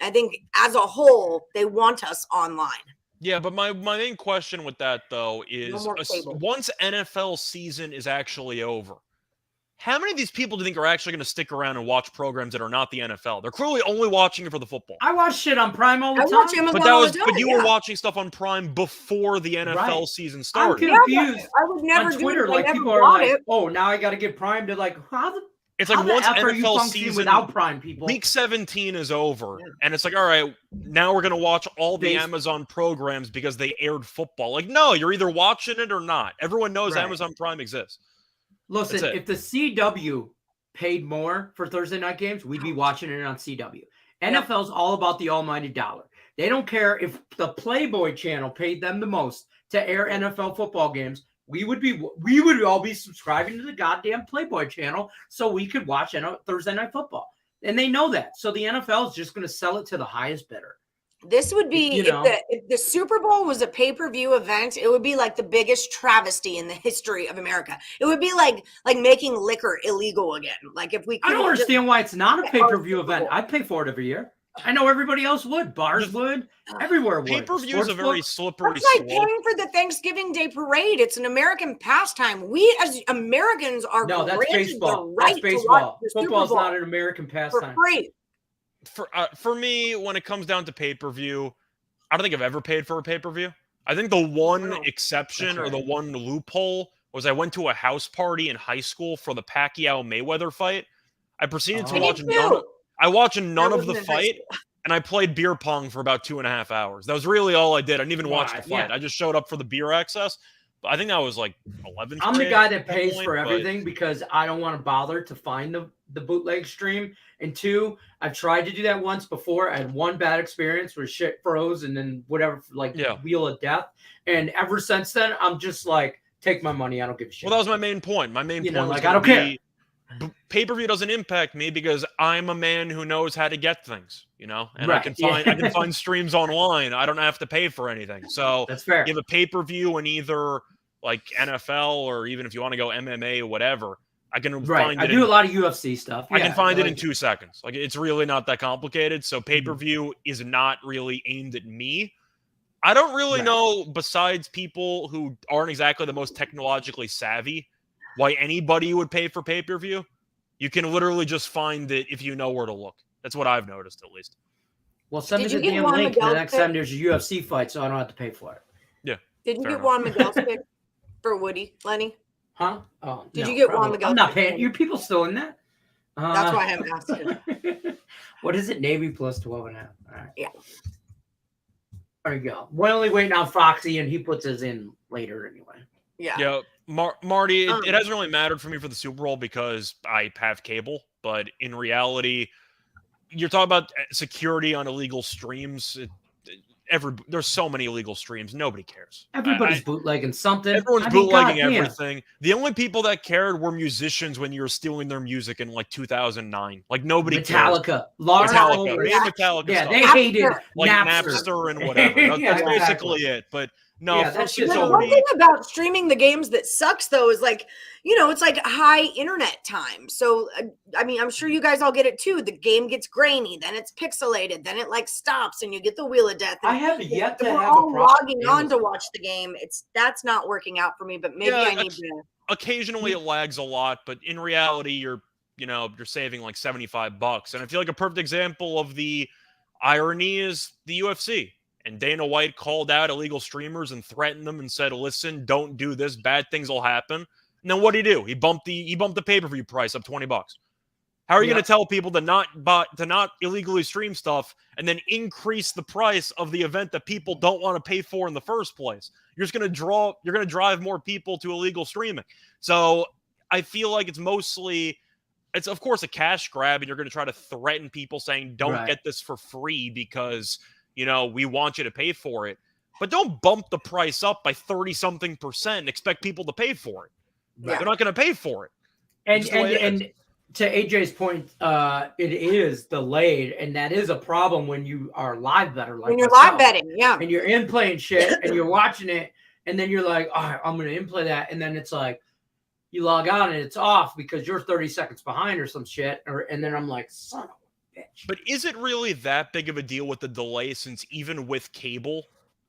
I think as a whole, they want us online. Yeah, but my main question with that, though, is once NFL season is actually over, how many of these people do you think are actually going to stick around and watch programs that are not the NFL? They're clearly only watching it for the football. I watch shit on Prime all the time. Watch Amazon all the time, but you were watching stuff on Prime before the NFL season started. I'm confused. I would never on Twitter, do it. like people are like, "Oh, now I got to get Prime." To like, how the It's like once NFL season without Prime, people. Week 17 is over, and it's like, all right, now we're gonna watch all the Amazon programs because they aired football. Like, no, you're either watching it or not. Everyone knows Amazon Prime exists. Listen, if the CW paid more for Thursday night games, we'd be watching it on CW. NFL's all about the almighty dollar. They don't care if the Playboy channel paid them the most to air NFL football games. We would all be subscribing to the goddamn Playboy channel so we could watch Thursday night football. And they know that. So the NFL is just going to sell it to the highest bidder. This would be, if the Super Bowl was a pay-per-view event, it would be like the biggest travesty in the history of America. It would be like making liquor illegal again. Like if we I don't understand why it's not a pay-per-view event. I'd pay for it every year. I know everybody else would. Bars would. Everywhere would. Pay-per-view is a very slippery slope. It's like paying for the Thanksgiving Day parade. It's an American pastime. We as Americans are that's baseball. The right that's baseball. To Football's not an American pastime. For free. For me, when it comes down to pay-per-view, I don't think I've ever paid for a pay-per-view. I think the one exception or the one loophole was I went to a house party in high school for the Pacquiao-Mayweather fight. I proceeded to watch none of the fight, and I played beer pong for about 2.5 hours. That was really all I did. I didn't even watch the fight. I just showed up for the beer access. But I think that was like 11th I'm the guy that pays for everything because I don't want to bother to find the bootleg stream. And two, I've tried to do that once before. I had one bad experience where shit froze and then whatever, wheel of death. And ever since then, I'm just like, take my money. I don't give a shit. Well, that was my main point. My main point was I don't care. Pay-per-view doesn't impact me because I'm a man who knows how to get things, and I can find streams online. I don't have to pay for anything. So that's fair. You have a pay-per-view in either like NFL or even if you want to go MMA or whatever, I can find it. I do a lot of UFC stuff. I can find it in 2 seconds. Like it's really not that complicated. So pay-per-view is not really aimed at me. I don't really know, besides people who aren't exactly the most technologically savvy, why anybody would pay for pay-per-view. You can literally just find it if you know where to look. That's what I've noticed, at least. Well, send me the damn link the next time there's a UFC fight so I don't have to pay for it. Yeah. Did you get Juan Miguel's pick for Woody, Lenny? Huh? Oh, Did you get Juan Miguel's I'm not paying. Your people still in that? That's why I'm asking. What is it? Navy plus 12.5. All right. Yeah. There you go. We're only waiting on Foxy, and he puts us in later anyway. Yeah. Yeah. Marty, it hasn't really mattered for me for the Super Bowl because I have cable. But in reality, you're talking about security on illegal streams. There's so many illegal streams. Nobody cares. Everybody's bootlegging something. Everyone's bootlegging everything. The only people that cared were musicians when you were stealing their music in like 2009. Like nobody Metallica. cares. Metallica. Yeah, stuff. they hated like Napster and whatever. That's basically it. But no, that's just one thing about streaming the games that sucks though is like, it's like high internet time. So, I mean, I'm sure you guys all get it too. The game gets grainy, then it's pixelated, then it like stops and you get the wheel of death. I have yet to have a problem. Logging on to watch the game. That's not working out for me, but maybe I need to. Occasionally it lags a lot, but in reality, you're saving like $75. And I feel like a perfect example of the irony is the UFC. And Dana White called out illegal streamers and threatened them and said, listen, don't do this. Bad things will happen. And then what did he do? He bumped the pay-per-view price up $20. How are you going to tell people to not illegally stream stuff and then increase the price of the event that people don't want to pay for in the first place? You're going to drive more people to illegal streaming. So I feel like it's of course a cash grab, and you're going to try to threaten people saying, don't get this for free because we want you to pay for it, but don't bump the price up by 30-something% and expect people to pay for it. Yeah. They're not going to pay for it. And to AJ's point, it is delayed, and that is a problem when you are live better. Like when you're live betting, yeah, and you're in playing shit, and you're watching it, and then you're like, all right, I'm going to in play that, and then it's like you log on and it's off because you're 30 seconds behind or some shit, and then I'm like, son of a bitch. But is it really that big of a deal with the delay, since even with cable,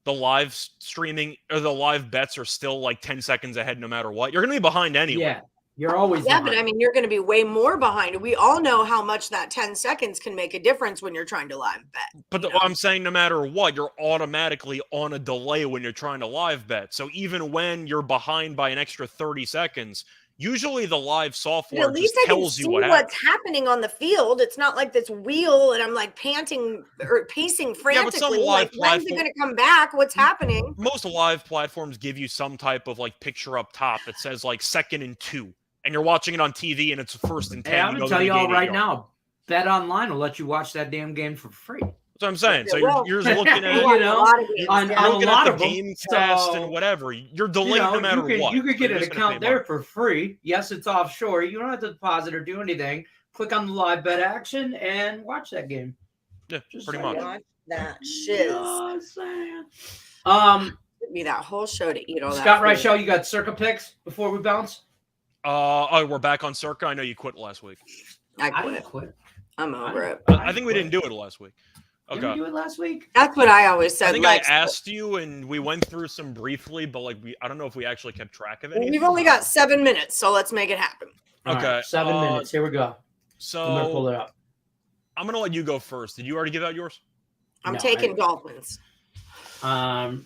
the live streaming or the live bets are still like 10 seconds ahead no matter what? You're going to be behind anyway. Yeah. You're always Yeah, behind. but I mean, you're going to be way more behind. We all know how much that 10 seconds can make a difference when you're trying to live bet. But I'm saying no matter what, you're automatically on a delay when you're trying to live bet. So even when you're behind by an extra 30 seconds, usually the live software At least just I can tells see you what what's happened. happening on the field. It's not like this wheel and I'm like panting or pacing frantically. live Like, when's it platform- going to come back? What's happening? Most live platforms give you some type of like picture up top that says like 2nd and 2, and you're watching it on TV and it's 1st and 10. Hey, I'm gonna know tell they you all gained 8 right yards. now. Bet Online will let you watch that damn game for free. That's what I'm saying. So Well, you're just looking at you know, a lot of games, on yeah. a looking lot at of the them, game test so, and whatever. You're delayed no matter what. You could So get you're an just gonna account pay there money. for free. Yes, it's offshore. You don't have to deposit or do anything. Click on the live bet action and watch that game. Yeah, Just pretty like much. Watch that You shiz. know what I'm saying? Took me that whole show to eat all that. Scott Rice food. Show, you got Circa picks before we bounce? We're back on Circa. I know you quit last week. I I quit. didn't quit. I'm over it. I think we didn't do it last week. Did we Okay. do it last week? That's what I always said. I think Lex. I asked you, and we went through some briefly, but like I don't know if we actually kept track of it. We've only got 7 minutes, so let's make it happen. All Okay, right, 7 minutes. Here we go. I'm gonna pull So it up. I'm gonna let you go first. Did you already give out yours? I'm No, taking Dolphins. I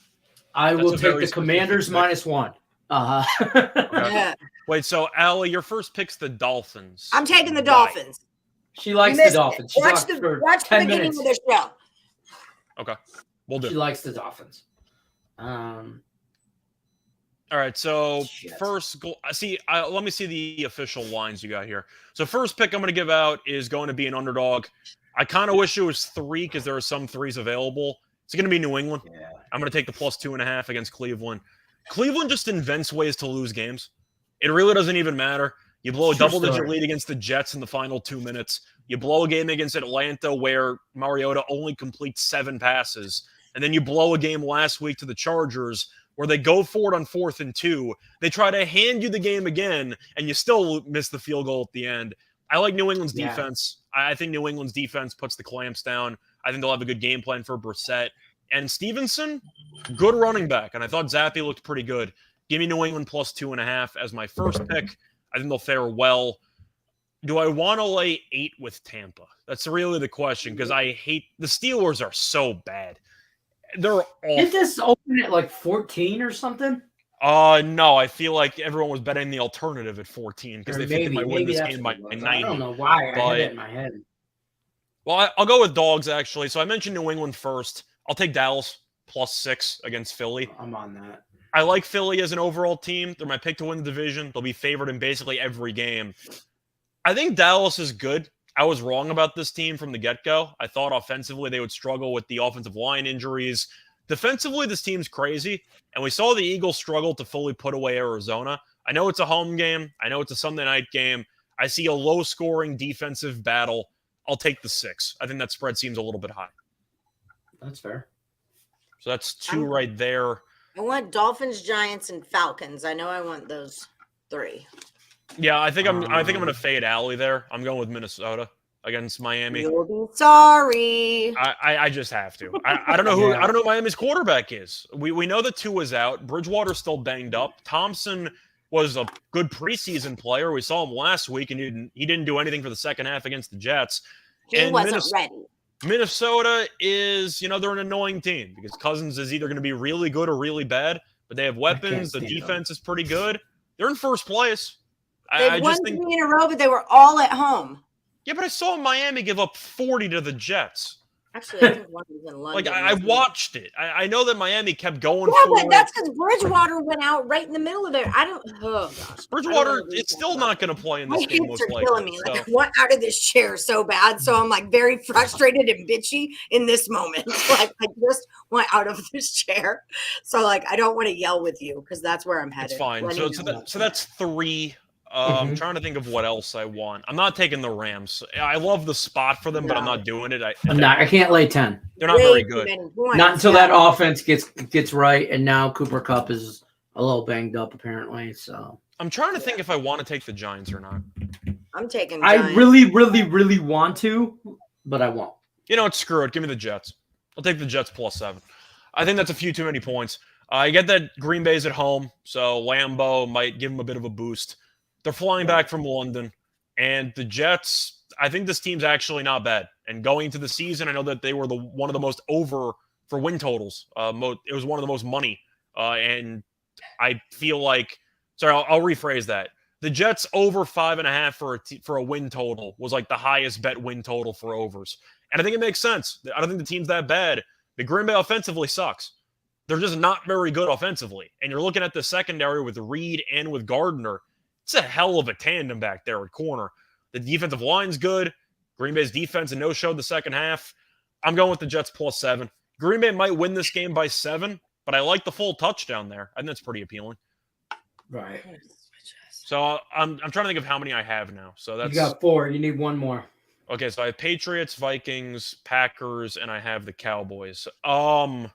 That's will a take very the Commanders specific -1. Uh-huh. Okay. Yeah. Wait, so Allie, your first pick's the Dolphins. I'm taking the Why? Dolphins. She likes You the missed it. Dolphins. She Watch talked the for watch the 10 beginning minutes. of the show. Okay, we'll do. She likes the Dolphins. All right, so Shit. first, let me see the official lines you got here. So first pick I'm going to give out is going to be an underdog. I kind of wish it was 3 because there are some 3s available. It's going to be New England. Yeah. I'm going to take the +2.5 against Cleveland. Cleveland just invents ways to lose games. It really doesn't even matter. You blow a True double-digit story. lead against the Jets in the final 2 minutes. You blow a game against Atlanta where Mariota only completes 7 passes. And then you blow a game last week to the Chargers where they go for it on 4th and 2. They try to hand you the game again, and you still miss the field goal at the end. I like New England's Yeah. defense. I think New England's defense puts the clamps down. I think they'll have a good game plan for Brissett. And Stevenson, good running back. And I thought Zappi looked pretty good. Give me New England +2.5 as my first pick. I think they'll fare well. Do I want to lay 8 with Tampa? That's really the question because I hate the Steelers are so bad. They're awful. Did this open at like 14 or something? No, I feel like everyone was betting the alternative at 14 because Or they think they might win this that's game what by it was. 90. I don't know why I but- had it in my head. Well, I'll go with dogs, actually. So I mentioned New England first. I'll take Dallas +6 against Philly. I'm on that. I like Philly as an overall team. They're my pick to win the division. They'll be favored in basically every game. I think Dallas is good. I was wrong about this team from the get-go. I thought offensively they would struggle with the offensive line injuries. Defensively, this team's crazy, and we saw the Eagles struggle to fully put away Arizona. I know it's a home game. I know it's a Sunday night game. I see a low-scoring defensive battle. I'll take the 6. I think that spread seems a little bit high. That's fair. So that's 2 right there. I want Dolphins, Giants, and Falcons. I know I want those 3. Yeah, I think I'm going to fade Alley there. I'm going with Minnesota against Miami. You'll be sorry. I just have to. I don't know who Yeah. I don't know who Miami's quarterback is. We know that Tua is out. Bridgewater's still banged up. Thompson was a good preseason player. We saw him last week, and he didn't do anything for the second half against the Jets. He And wasn't ready. Minnesota is, they're an annoying team because Cousins is either going to be really good or really bad, but they have weapons. The stand them. defense is pretty good. They're in first place. They've I won just think 3 in a row, but they were all at home. Yeah, but I saw Miami give up 40 to the Jets. Actually, I think one was in London. Like, I watched it. I know that Miami kept going Yeah, for but it. that's because Bridgewater went out right in the middle of there. Oh, gosh. Bridgewater, it's still not going to play in My this game, hips most are likely. killing me. So, Like, I want out of this chair so bad. So I'm like very frustrated and bitchy in this moment. Like, I just want out of this chair. So, like, I don't want to yell with you because that's where I'm headed. it's fine. Lenny So, knows. that's 3. I'm trying to think of what else I want. I'm not taking the Rams. I love the spot for them, but I'm No. not doing it. I can't lay 10. They're not Way very too good. many points. Not until Yeah. that offense gets right, and now Cooper Kupp is a little banged up apparently. So I'm trying to think if I want to take the Giants or not. I'm taking I Giants. really want to, but I won't. You know what? Screw it. Give me the Jets. I'll take the Jets +7. I think that's a few too many points. I get that Green Bay's at home, so Lambeau might give them a bit of a boost. They're flying back from London. And the Jets, I think this team's actually not bad. And going into the season, I know that they were one of the most over for win totals. It was one of the most money. And I feel like, sorry, I'll rephrase that. The Jets over 5.5 for a win total was like the highest bet win total for overs. And I think it makes sense. I don't think the team's that bad. The Green Bay offensively sucks. They're just not very good offensively. And you're looking at the secondary with Reed and with Gardner. It's a hell of a tandem back there at corner. The defensive line's good. Green Bay's defense and no-showed the second half. I'm going with the Jets +7. Green Bay might win this game by 7, but I like the full touchdown there. I think that's pretty appealing. Right. So I'm trying to think of how many I have now. So that's you got 4. You need one more. Okay, so I have Patriots, Vikings, Packers, and I have the Cowboys. I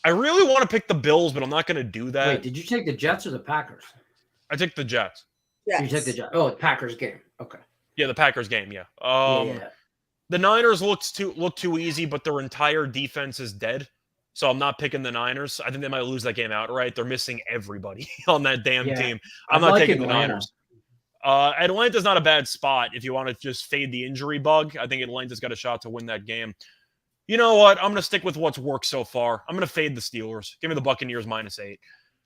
really want to pick the Bills, but I'm not going to do that. Wait, did you take the Jets or the Packers? I took the Jets. Yes. You took the Jets. Oh, the Packers game. Okay. Yeah, the Packers game, yeah. Yeah. The Niners look too easy, but their entire defense is dead. So I'm not picking the Niners. I think they might lose that game outright. They're missing everybody on that damn team. I'm not taking the Niners. Atlanta's not a bad spot if you want to just fade the injury bug. I think Atlanta's got a shot to win that game. You know what? I'm going to stick with what's worked so far. I'm going to fade the Steelers. Give me the Buccaneers -8.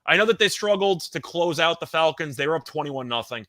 I know that they struggled to close out the Falcons. They were up 21-0.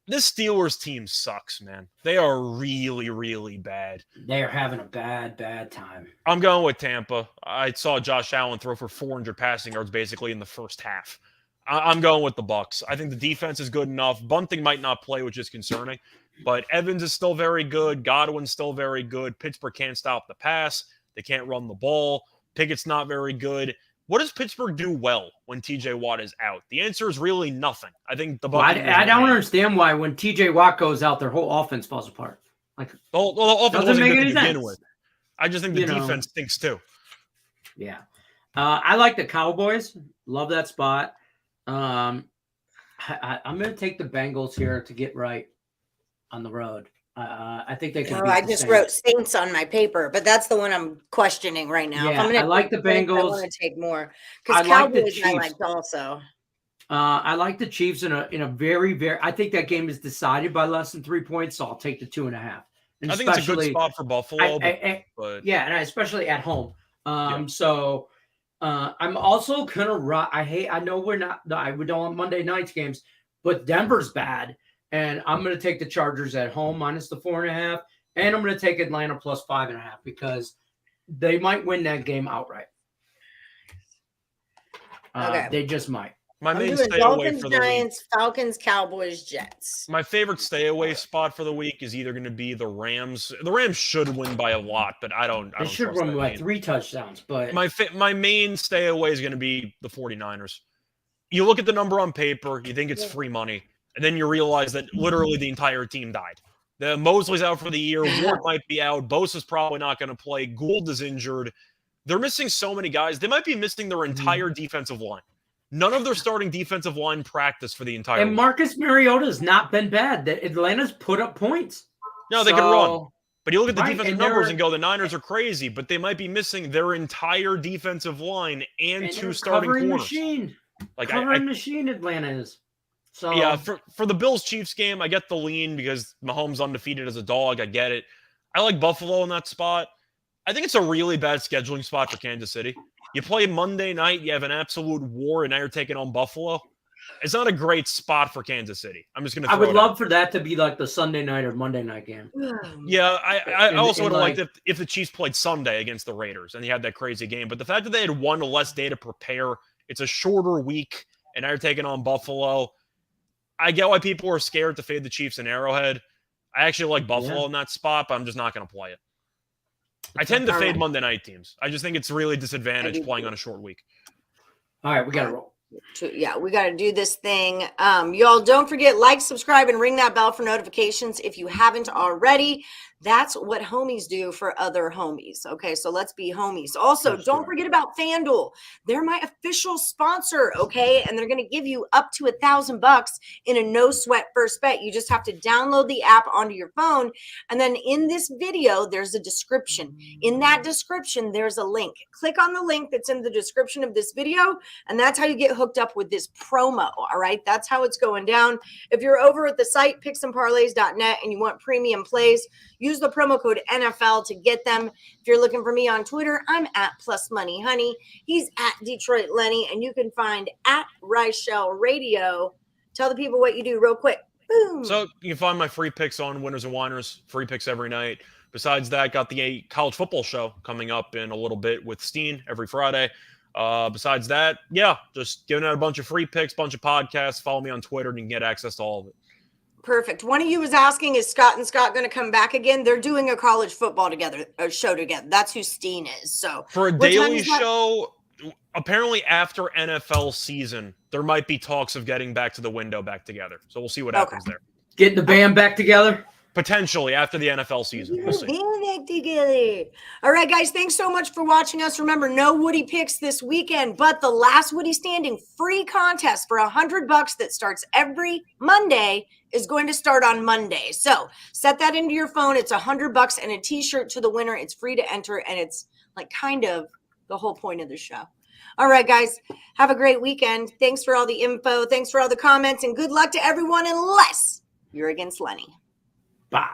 This Steelers team sucks, man. They are really, really bad. They are having a bad time. I'm going with Tampa. I saw Josh Allen throw for 400 passing yards basically in the first half. I'm going with the Bucs. I think the defense is good enough. Bunting might not play, which is concerning. But Evans is still very good. Godwin's still very good. Pittsburgh can't stop the pass. They can't run the ball. Pickett's not very good. What does Pittsburgh do well when TJ Watt is out? The answer is really nothing. I think the Buccaneers. I don't understand why when TJ Watt goes out, their whole offense falls apart. Like the offense doesn't wasn't make good any to begin sense. with. I just think the defense stinks too. Yeah. I like the Cowboys. Love that spot. I'm going to take the Bengals here to get right on the road. I think they can. Oh, I just wrote Saints on my paper, but that's the one I'm questioning right now. Yeah, I like the Bengals. I want to take more because Cowboys I liked also. I like the Chiefs in a very, very. I think that game is decided by less than 3 points, so I'll take the 2.5. And I think it's a good spot for Buffalo, but yeah, and especially at home. So I'm also gonna. I know we don't want Monday night's games, but Denver's bad. And I'm going to take the Chargers at home minus the 4.5. And I'm going to take Atlanta plus 5.5 because they might win that game outright. Okay. They just might. My main doing stay Dolphins, away for the Giants, week. Falcons, Cowboys, Jets. My favorite stay away spot for the week is either going to be the Rams. The Rams should win by a lot, but I don't. They should run by 3 touchdowns. But my main stay away is going to be the 49ers. You look at the number on paper, you think it's free money. And then you realize that literally the entire team died. The Mosley's out for the year. Ward might be out. Bosa's probably not going to play. Gould is injured. They're missing so many guys. They might be missing their entire defensive line. None of their starting defensive line practice for the entire And week. Marcus Mariota has not been bad. Atlanta's put up points. No, they can run. But you look at the Right, defensive and numbers and go, the Niners are crazy, but they might be missing their entire defensive line and 2 starting covering corners. Machine. Like Covering machine Atlanta is. So yeah, for the Bills-Chiefs game, I get the lean because Mahomes undefeated as a dog. I get it. I like Buffalo in that spot. I think it's a really bad scheduling spot for Kansas City. You play Monday night, you have an absolute war, and now you're taking on Buffalo. It's not a great spot for Kansas City. I'm just going to I would love for that to be like the Sunday night or Monday night game. Yeah, I also would have liked it if the Chiefs played Sunday against the Raiders and they had that crazy game. But the fact that they had one less day to prepare, it's a shorter week, and now you're taking on Buffalo. I get why people are scared to fade the Chiefs in Arrowhead. I actually like Buffalo in that spot, but I'm just not going to play it. I tend to fade Monday night teams. I just think it's really disadvantaged playing on a short week. All right, we got to roll. Yeah, we got to do this thing. Y'all don't forget, like, subscribe, and ring that bell for notifications if you haven't already. That's what homies do for other homies. Okay, so let's be homies. Also, For don't sure. forget about FanDuel. They're my official sponsor, okay? And they're going to give you up to $1,000 in a no sweat first bet. You just have to download the app onto your phone. And then in this video, there's a description. In that description, there's a link. Click on the link that's in the description of this video, and that's how you get hooked up with this promo, all right? That's how it's going down. If you're over at the site, picksandparlays.net, and you want premium plays, use the promo code NFL to get them. If you're looking for me on Twitter, I'm at +moneyhoney. He's at Detroit Lenny, and you can find at Richelle Radio. Tell the people what you do real quick. Boom. So you can find my free picks on Winners and Whiners, free picks every night. Besides that, got the college football show coming up in a little bit with Steen every Friday. Besides that, yeah, just giving out a bunch of free picks, bunch of podcasts. Follow me on Twitter and you can get access to all of it. Perfect. One of you was asking, is Scott and Scott going to come back again? They're doing a college football show together. That's who Steen is. So for a what time daily is that? show, apparently after NFL season, there might be talks of getting back to the window back together. So we'll see what happens there. Getting the band back together? Potentially after the NFL season. We'll see. Back together. All right, guys. Thanks so much for watching us. Remember, no Woody picks this weekend, but the last Woody standing free contest for $100 that starts every Monday is going to start on Monday. So set that into your phone. It's $100 and a t-shirt to the winner. It's free to enter, and it's like kind of the whole point of the show. All right, guys. Have a great weekend. Thanks for all the info. Thanks for all the comments, and good luck to everyone unless you're against Lenny. Bye.